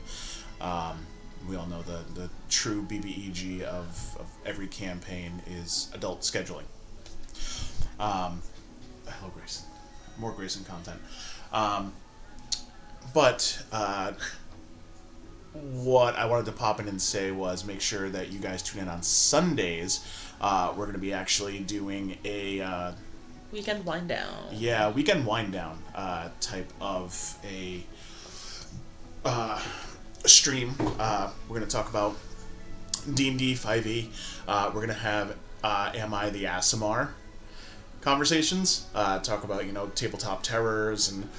We all know the true BBEG of every campaign is adult scheduling. Hello, Grayson. More Grayson content. But what I wanted to pop in and say was make sure that you guys tune in on Sundays. We're going to be actually doing a Weekend wind down. weekend wind down type of a stream. We're going to talk about D&D 5e. We're going to have Am I the Aasimar conversations. Talk about, tabletop terrors and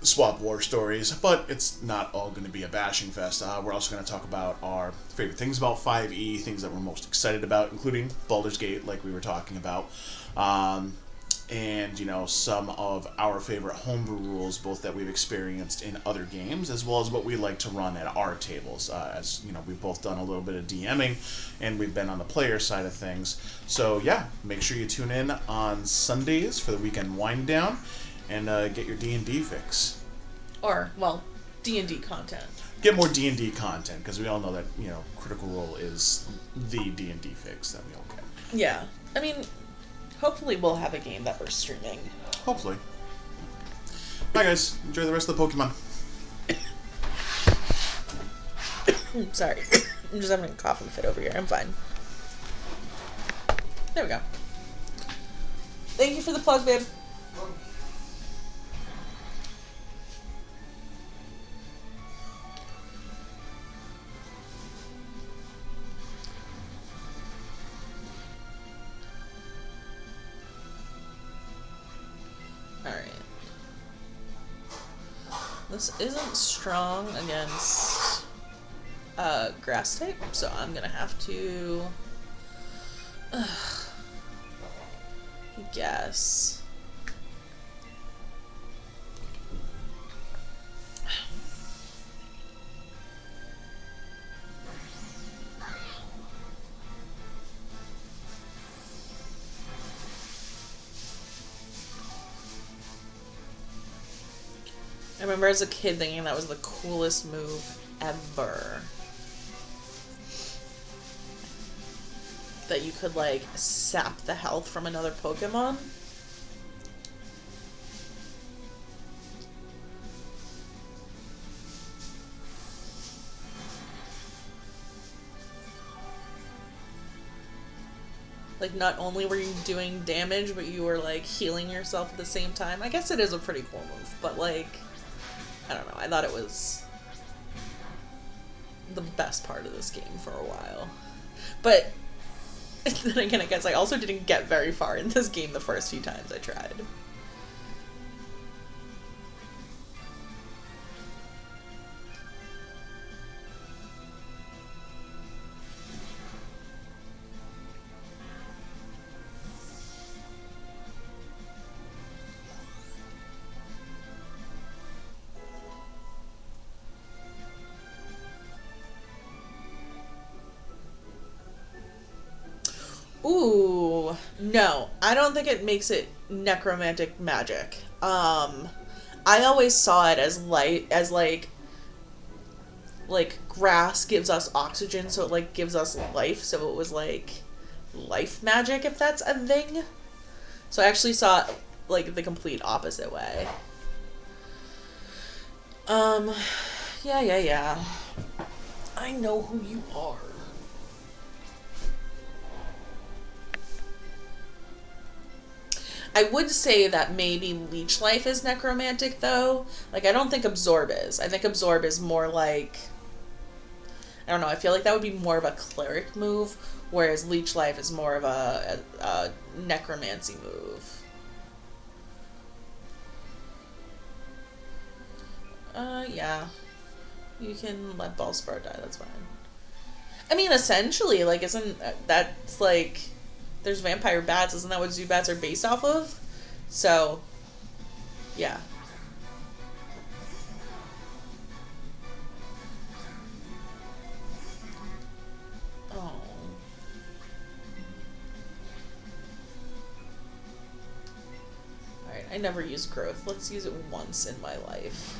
swap war stories, but it's not all going to be a bashing fest. We're also going to talk about our favorite things about 5e, things that we're most excited about, including Baldur's Gate, like we were talking about, and some of our favorite homebrew rules, both that we've experienced in other games, as well as what we like to run at our tables. As we've both done a little bit of DMing, and we've been on the player side of things. So yeah, make sure you tune in on Sundays for the weekend wind down, and get your D&D fix. Or, well, D&D content. Get more D&D content, because we all know that, Critical Role is the D&D fix that we all get. Yeah. I mean, hopefully we'll have a game that we're streaming. Hopefully. Bye, guys. Enjoy the rest of the Pokemon. Sorry. I'm just having a coughing fit over here. I'm fine. There we go. Thank you for the plug, babe. Alright. This isn't strong against grass type, so I'm gonna have to guess. remember as a kid thinking that was the coolest move ever. That you could, like, sap the health from another Pokemon. Like, not only were you doing damage, but you were, like, healing yourself at the same time. I guess it is a pretty cool move, but, like, I don't know. I thought it was the best part of this game for a while. But then again, I guess I also didn't get very far in this game the first few times I tried. Ooh, no. I don't think it makes it necromantic magic. I always saw it as light, as like grass gives us oxygen, so it like gives us life, so it was like life magic, if that's a thing. So I actually saw it like the complete opposite way. Yeah. I know who you are. I would say that maybe Leech Life is necromantic, though. Like, I don't think Absorb is. I think Absorb is more like... I don't know, I feel like that would be more of a cleric move, whereas Leech Life is more of a necromancy move. Yeah. You can let Bellsprout die, that's fine. I mean, essentially, like, isn't... That's, like... There's vampire bats, isn't that what Zubats are based off of? So, yeah. Oh. Alright, I never use growth. Let's use it once in my life.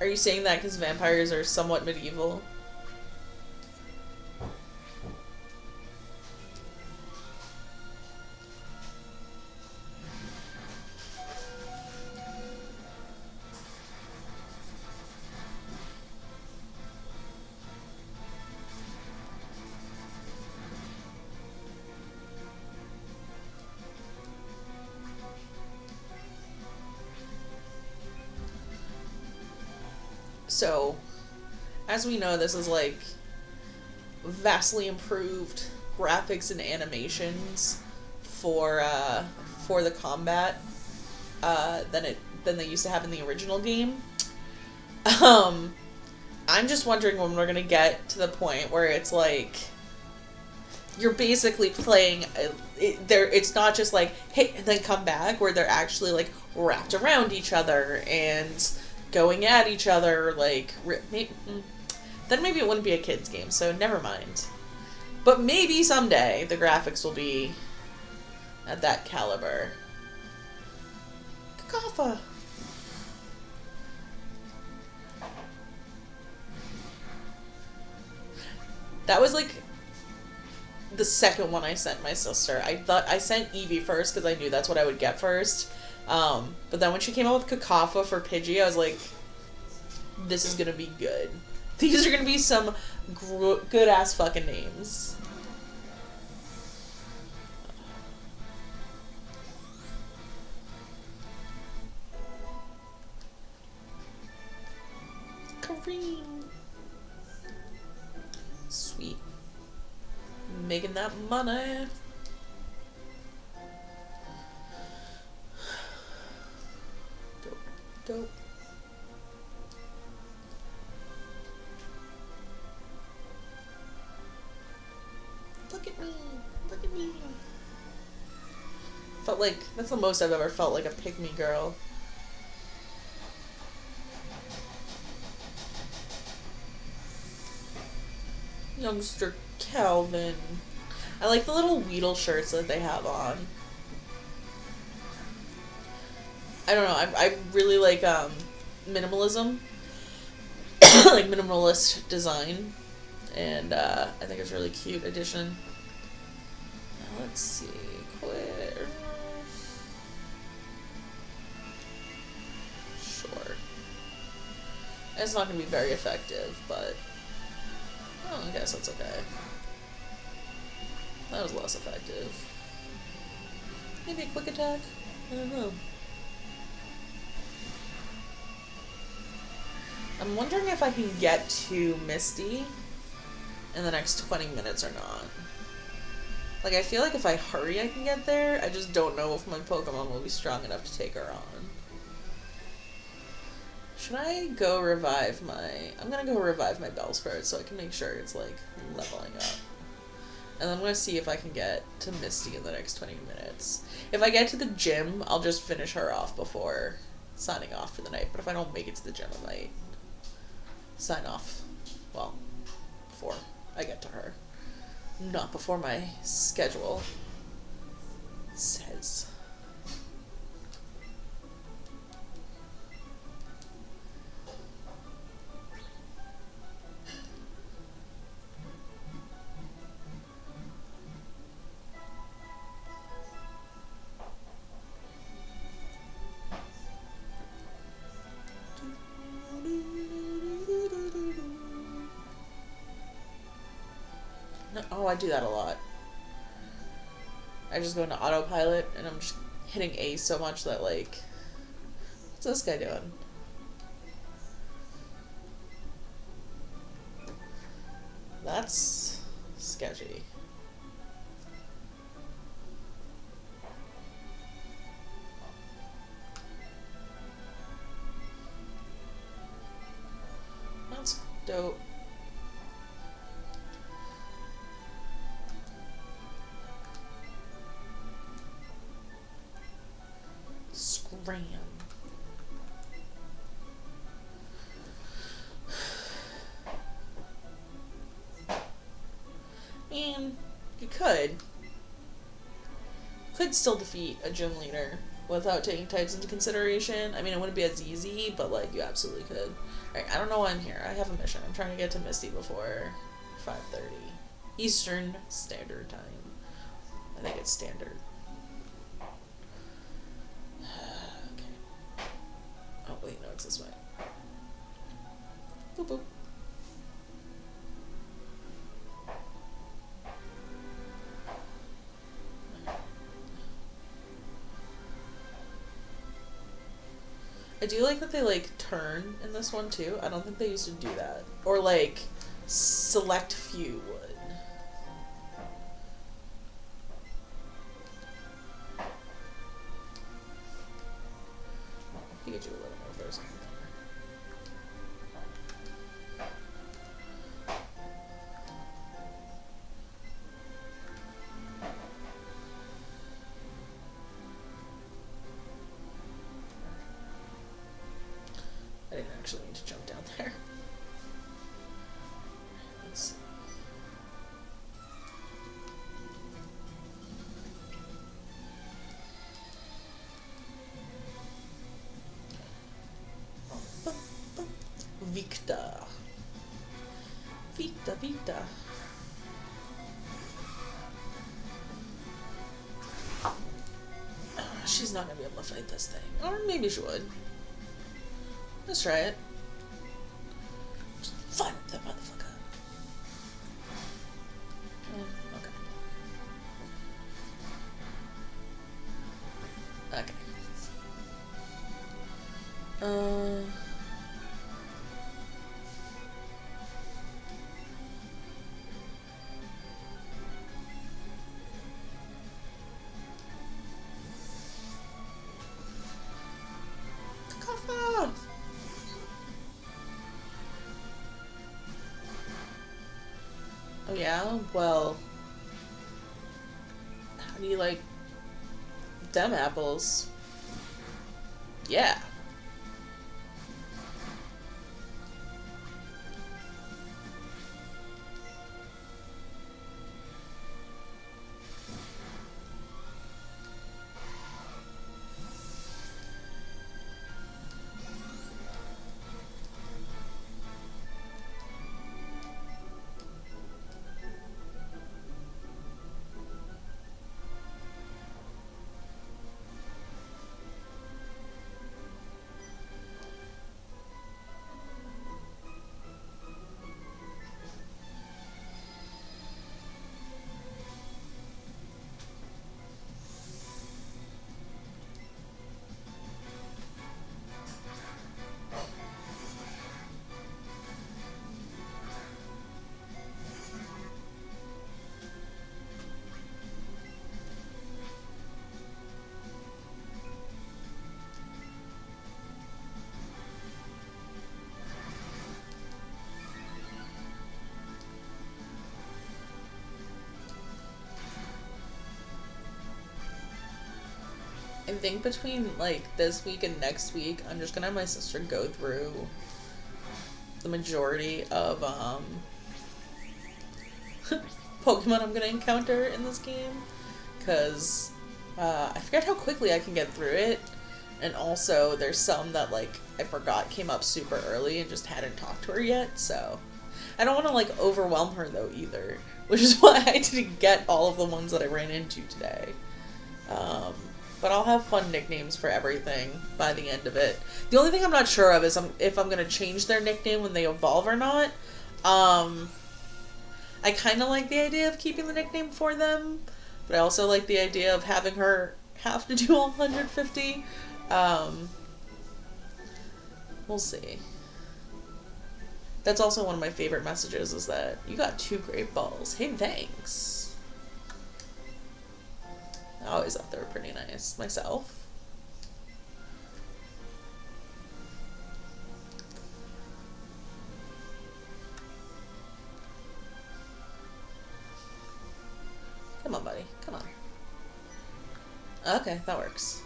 Are you saying that because vampires are somewhat medieval? So, as we know, this is like vastly improved graphics and animations for the combat than they used to have in the original game. I'm just wondering when we're gonna get to the point where it's like you're basically playing. It's not just like hit and then come back, where they're actually like wrapped around each other and going at each other, like, then maybe it wouldn't be a kid's game, so never mind. But maybe someday the graphics will be at that caliber. Kakaffa! That was, like, the second one I sent my sister. I thought I sent Eevee first, because I knew that's what I would get first. But then when she came out with Kakaffa for Pidgey, I was like, this is gonna be good. These are gonna be some good-ass fucking names. Kareem. making that money. Dope. Dope. Look at me. Look at me. Felt like, that's the most I've ever felt like a pick-me girl. Youngster Calvin. I like the little Weedle shirts that they have on. I don't know, I really like minimalism. Like minimalist design. And I think it's a really cute addition. Now let's see. Quit. Sure. It's not going to be very effective, but oh, I guess that's okay. That was less effective. Maybe a quick attack? I don't know. I'm wondering if I can get to Misty in the next 20 minutes or not. Like, I feel like if I hurry I can get there, I just don't know if my Pokemon will be strong enough to take her on. Should I go revive my... I'm gonna go revive my Bellsprout so I can make sure it's, like, leveling up. And I'm gonna see if I can get to Misty in the next 20 minutes. If I get to the gym, I'll just finish her off before signing off for the night. But if I don't make it to the gym, I might sign off. Well, before I get to her. Not before my schedule says. No, oh, I do that a lot. I just go into autopilot and I'm just hitting A so much that, like, what's this guy doing? That's sketchy. That's dope. Scram. And you could still defeat a gym leader without taking types into consideration. I mean, it wouldn't be as easy, but, like, you absolutely could. Alright, I don't know why I'm here. I have a mission. I'm trying to get to Misty before 5:30 Eastern Standard Time. I think it's standard. Okay. Oh, wait, no, it's this way. Boop, boop. I do like that they, like, turn in this one, too. I don't think they used to do that. Or, like, select few would. Pikachu a little more first. I didn't actually need to jump down there. Let's see. Victor. Vita. She's not gonna be able to fight this thing. Or maybe she would. Let's try it. Just fight that motherfucker. Okay. Okay. Yeah, well, how do you like them apples? Yeah. I think between like this week and next week, I'm just gonna have my sister go through the majority of Pokemon I'm gonna encounter in this game, because I forget how quickly I can get through it, and also there's some that like I forgot came up super early and just hadn't talked to her yet, so I don't want to like overwhelm her though either, which is why I didn't get all of the ones that I ran into today. But I'll have fun nicknames for everything by the end of it. The only thing I'm not sure of is if I'm going to change their nickname when they evolve or not. I kind of like the idea of keeping the nickname for them, but I also like the idea of having her have to do all 150. We'll see. That's also one of my favorite messages, is that you got 2 great balls. Hey, thanks. I always thought they were pretty nice myself. Come on, buddy. Come on. Okay, that works.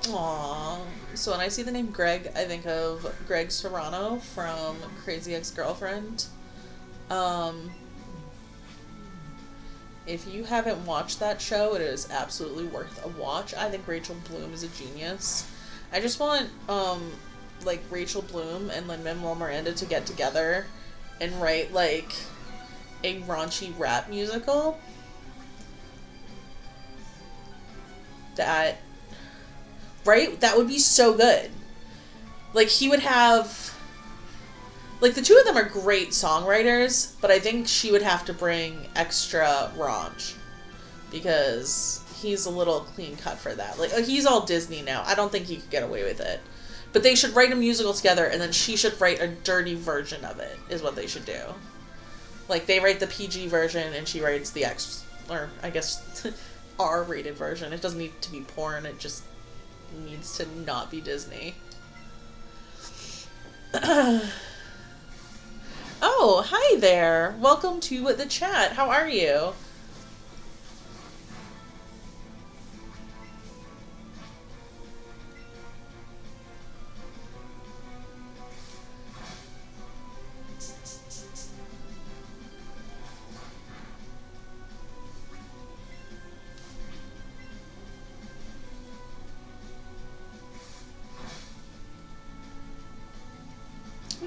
Aww. So when I see the name Greg, I think of Greg Serrano from Crazy Ex-Girlfriend. If you haven't watched that show, it is absolutely worth a watch. I think Rachel Bloom is a genius. I just want, like, Rachel Bloom and Lin-Manuel Miranda to get together and write, like, a raunchy rap musical that... Right? That would be so good. Like, he would have... Like, the two of them are great songwriters, but I think she would have to bring extra raunch, because he's a little clean cut for that. Like, he's all Disney now. I don't think he could get away with it. But they should write a musical together, and then she should write a dirty version of it, is what they should do. Like, they write the PG version, and she writes the X... Or, I guess, R-rated version. It doesn't need to be porn, it just needs to not be Disney. Oh, hi there. Welcome to the chat. How are you?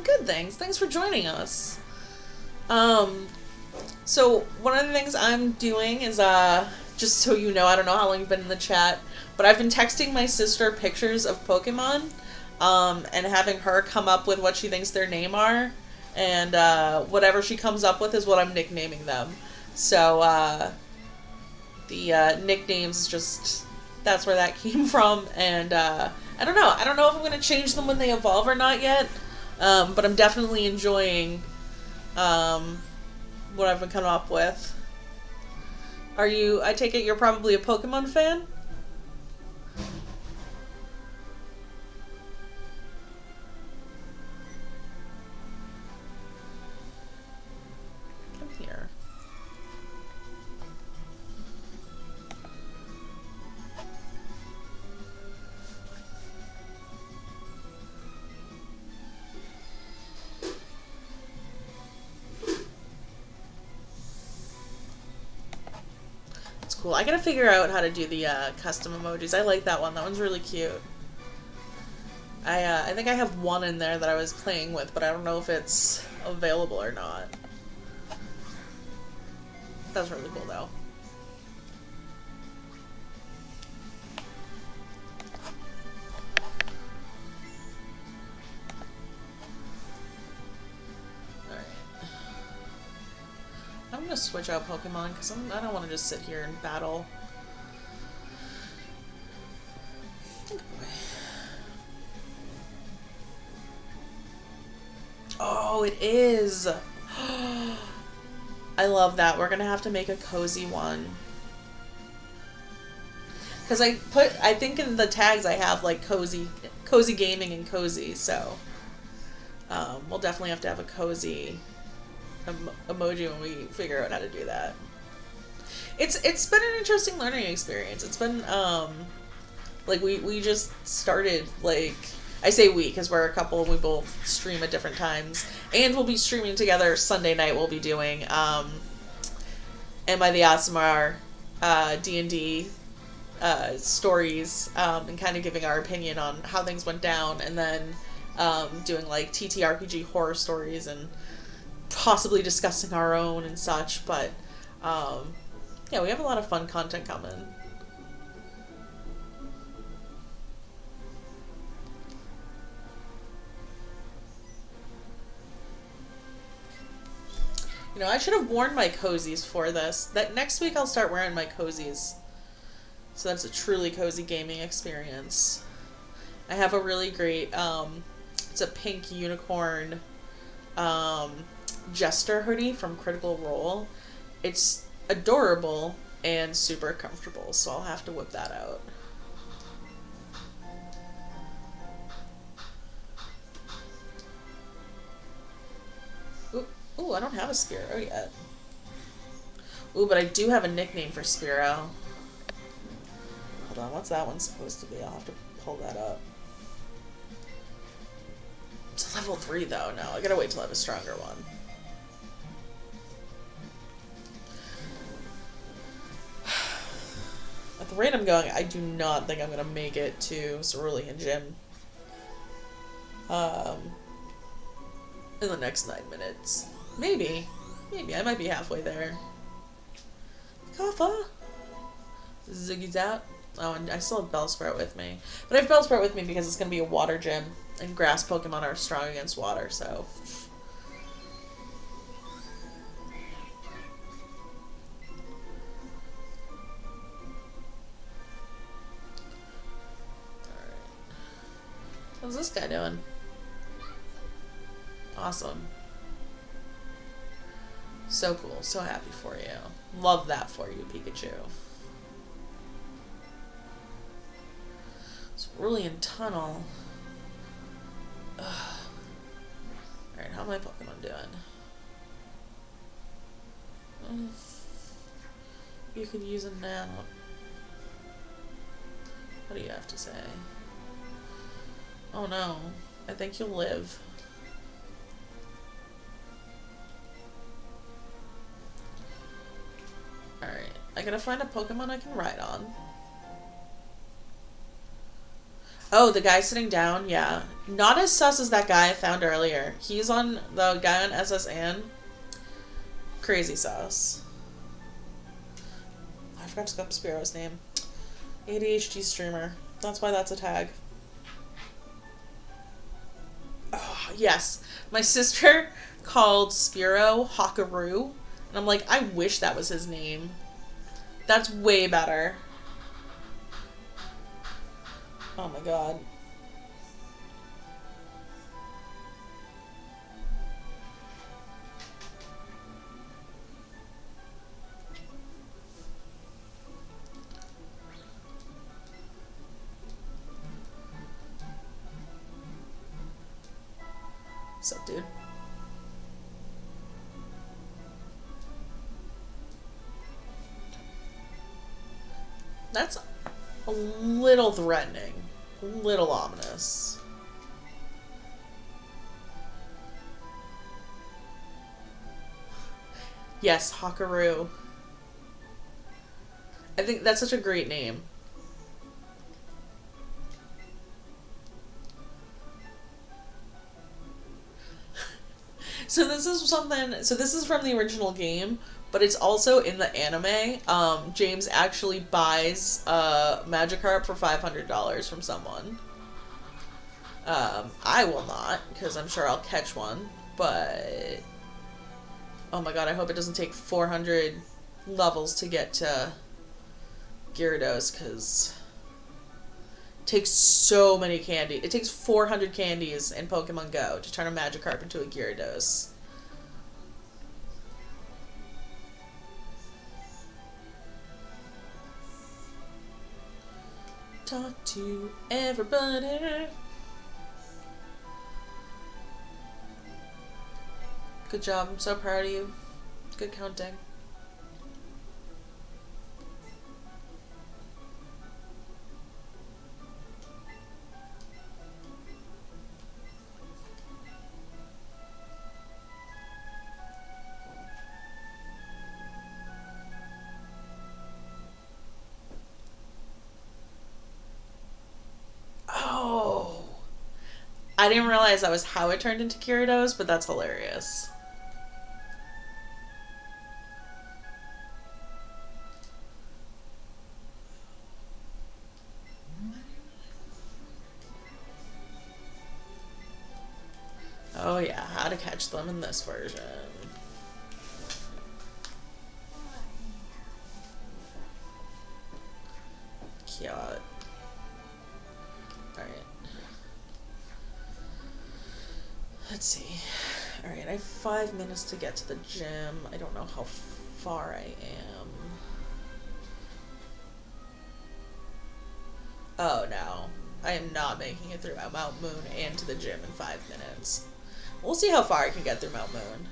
Good, thanks. Thanks for joining us. So one of the things I'm doing is, just so you know, I don't know how long you've been in the chat, but I've been texting my sister pictures of Pokemon, and having her come up with what she thinks their name are, and, whatever she comes up with is what I'm nicknaming them. So, the, nicknames is just, that's where that came from, and, I don't know if I'm gonna change them when they evolve or not yet. But I'm definitely enjoying, what I've been coming up with. I take it you're probably a Pokemon fan? Come here. Cool. I gotta figure out how to do the custom emojis. I like that one. That one's really cute. I think I have one in there that I was playing with, but I don't know if it's available or not. That's really cool though. I'm gonna switch out Pokemon because I don't want to just sit here and battle. Oh, it is. I love that. We're gonna have to make a cozy one. Because I think in the tags I have like cozy gaming and cozy, so we'll definitely have to have a cozy emoji when we figure out how to do that. It's been an interesting learning experience. It's been like we just started, like, I say we because we're a couple and we both stream at different times, and we'll be streaming together Sunday night. We'll be doing Am I the ASMR D&D stories, and kind of giving our opinion on how things went down, and then doing like TTRPG horror stories and possibly discussing our own and such. But yeah, we have a lot of fun content coming. You know, I should have worn my cozies for this. That next week I'll start wearing my cozies. So that's a truly cozy gaming experience. I have a really great, it's a pink unicorn Jester hoodie from Critical Role. It's adorable and super comfortable, so I'll have to whip that out. Ooh, I don't have a Spearow yet. Ooh, but I do have a nickname for Spearow. Hold on, what's that one supposed to be? I'll have to pull that up. It's level 3 though. No, I gotta wait till I have a stronger one. At the rate I'm going, I do not think I'm gonna make it to Cerulean Gym in the next 9 minutes. Maybe. Maybe. I might be halfway there. Kaffa! Ziggy's out. Oh, and I still have Bellsprout with me. But I have Bellsprout with me because it's going to be a water gym, and grass Pokemon are strong against water, so... Alright. How's this guy doing? Awesome. So cool. So happy for you. Love that for you, Pikachu. Cerulean Tunnel. Ugh. Alright, how are my Pokemon doing? You could use a nap. What do you have to say? Oh no. I think you'll live. Alright, I gotta find a Pokemon I can ride on. Oh, the guy sitting down? Yeah. Not as sus as that guy I found earlier. He's on the guy on SS Anne. Crazy sus. I forgot to look up Spearow's name. ADHD streamer. That's why that's a tag. Oh, yes. My sister called Spearow Hawkaroo. And I'm like, I wish that was his name. That's way better. Oh my god. What's up, dude? That's a little threatening. A little ominous. Yes, Hakaru. I think that's such a great name. So this is something. So this is from the original game, but it's also in the anime. James actually buys a Magikarp for $500 from someone. I will not, because I'm sure I'll catch one. But oh my god, I hope it doesn't take 400 levels to get to Gyarados, because it takes so many candy. It takes 400 candies in Pokemon Go to turn a Magikarp into a Gyarados. Talk to everybody. Good job. I'm so proud of you. Good counting. Oh. I didn't realize that was how it turned into Gyarados, but that's hilarious. Oh yeah, how to catch them in this version. Cute. Alright. Let's see. Alright, I have 5 minutes to get to the gym. I don't know how far I am. Oh no. I am not making it through Mount Moon and to the gym in 5 minutes. We'll see how far I can get through Mount Moon.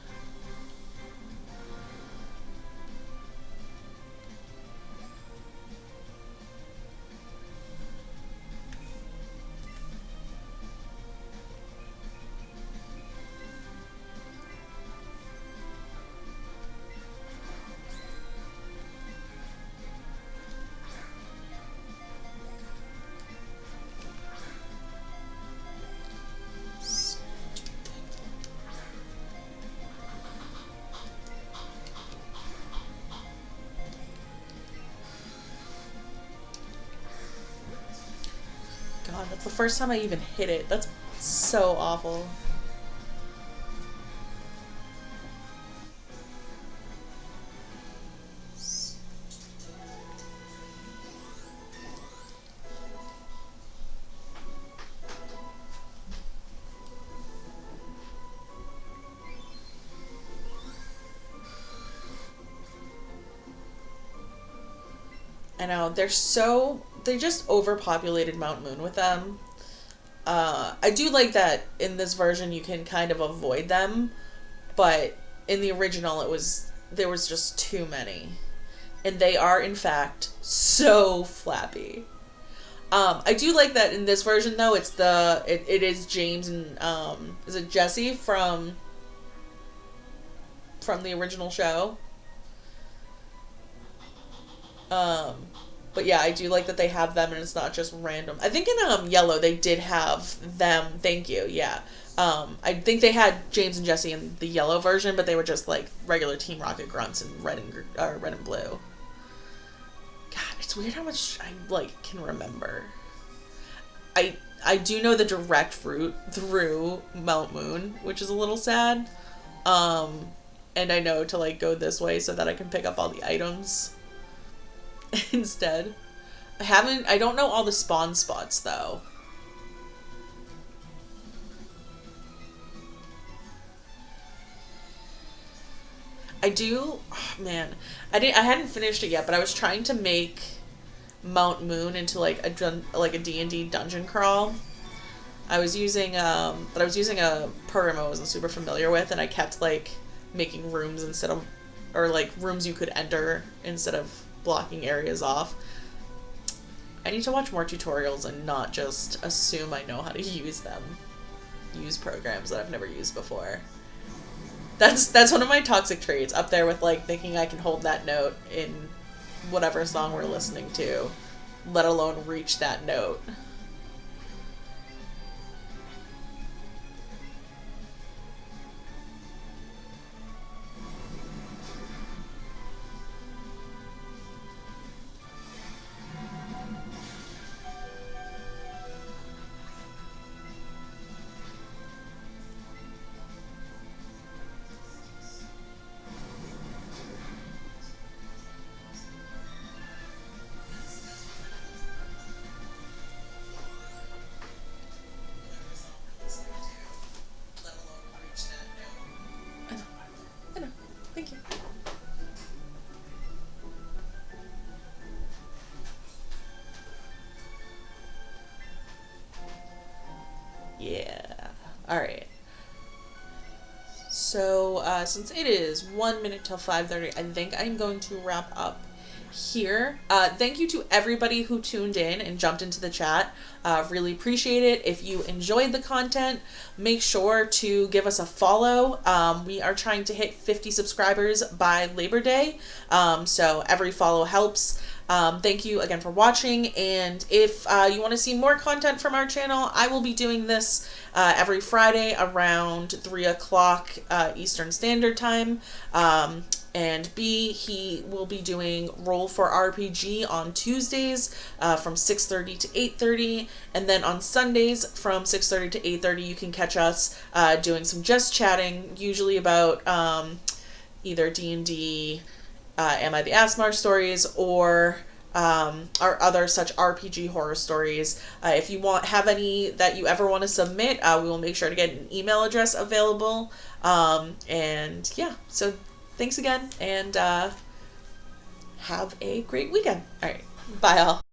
God, that's the first time I even hit it. That's so awful. I know, they just overpopulated Mount Moon with them. I do like that in this version you can kind of avoid them, but in the original there was just too many. And they are in fact so flappy. I do like that in this version though, it is James and is it Jesse from the original show? But yeah, I do like that they have them and it's not just random. I think in Yellow they did have them. Thank you. Yeah. I think they had James and Jesse in the Yellow version, but they were just like regular Team Rocket grunts in Red and Blue. God, it's weird how much I like can remember. I do know the direct route through Mount Moon, which is a little sad. And I know to like go this way so that I can pick up all the items instead. I don't know all the spawn spots though. I do, oh man, I hadn't finished it yet, but I was trying to make Mount Moon into like a D&D dungeon crawl. I was using a program I wasn't super familiar with, and I kept like making rooms instead of, or like rooms you could enter instead of blocking areas off. I need to watch more tutorials and not just assume I know how to use them. Use programs that I've never used before. That's one of my toxic traits, up there with like thinking I can hold that note in whatever song we're listening to, let alone reach that note. I know. Thank you. Yeah. All right. So since it is 1 minute till 5:30, I think I'm going to wrap up here. Thank you to everybody who tuned in and jumped into the chat. Really appreciate it. If you enjoyed the content, make sure to give us a follow. We are trying to hit 50 subscribers by Labor Day, so every follow helps. Thank you again for watching, and if you want to see more content from our channel, I will be doing this every Friday around 3 o'clock Eastern Standard Time. And B, he will be doing Roll for RPG on Tuesdays from 6:30 to 8:30, and then on Sundays from 6:30 to 8:30 you can catch us doing some just chatting, usually about either D&D, Am I the Asmar stories, or our other such RPG horror stories. If you have any that you ever want to submit, we will make sure to get an email address available. And yeah, so thanks again, and have a great weekend. All right, bye all.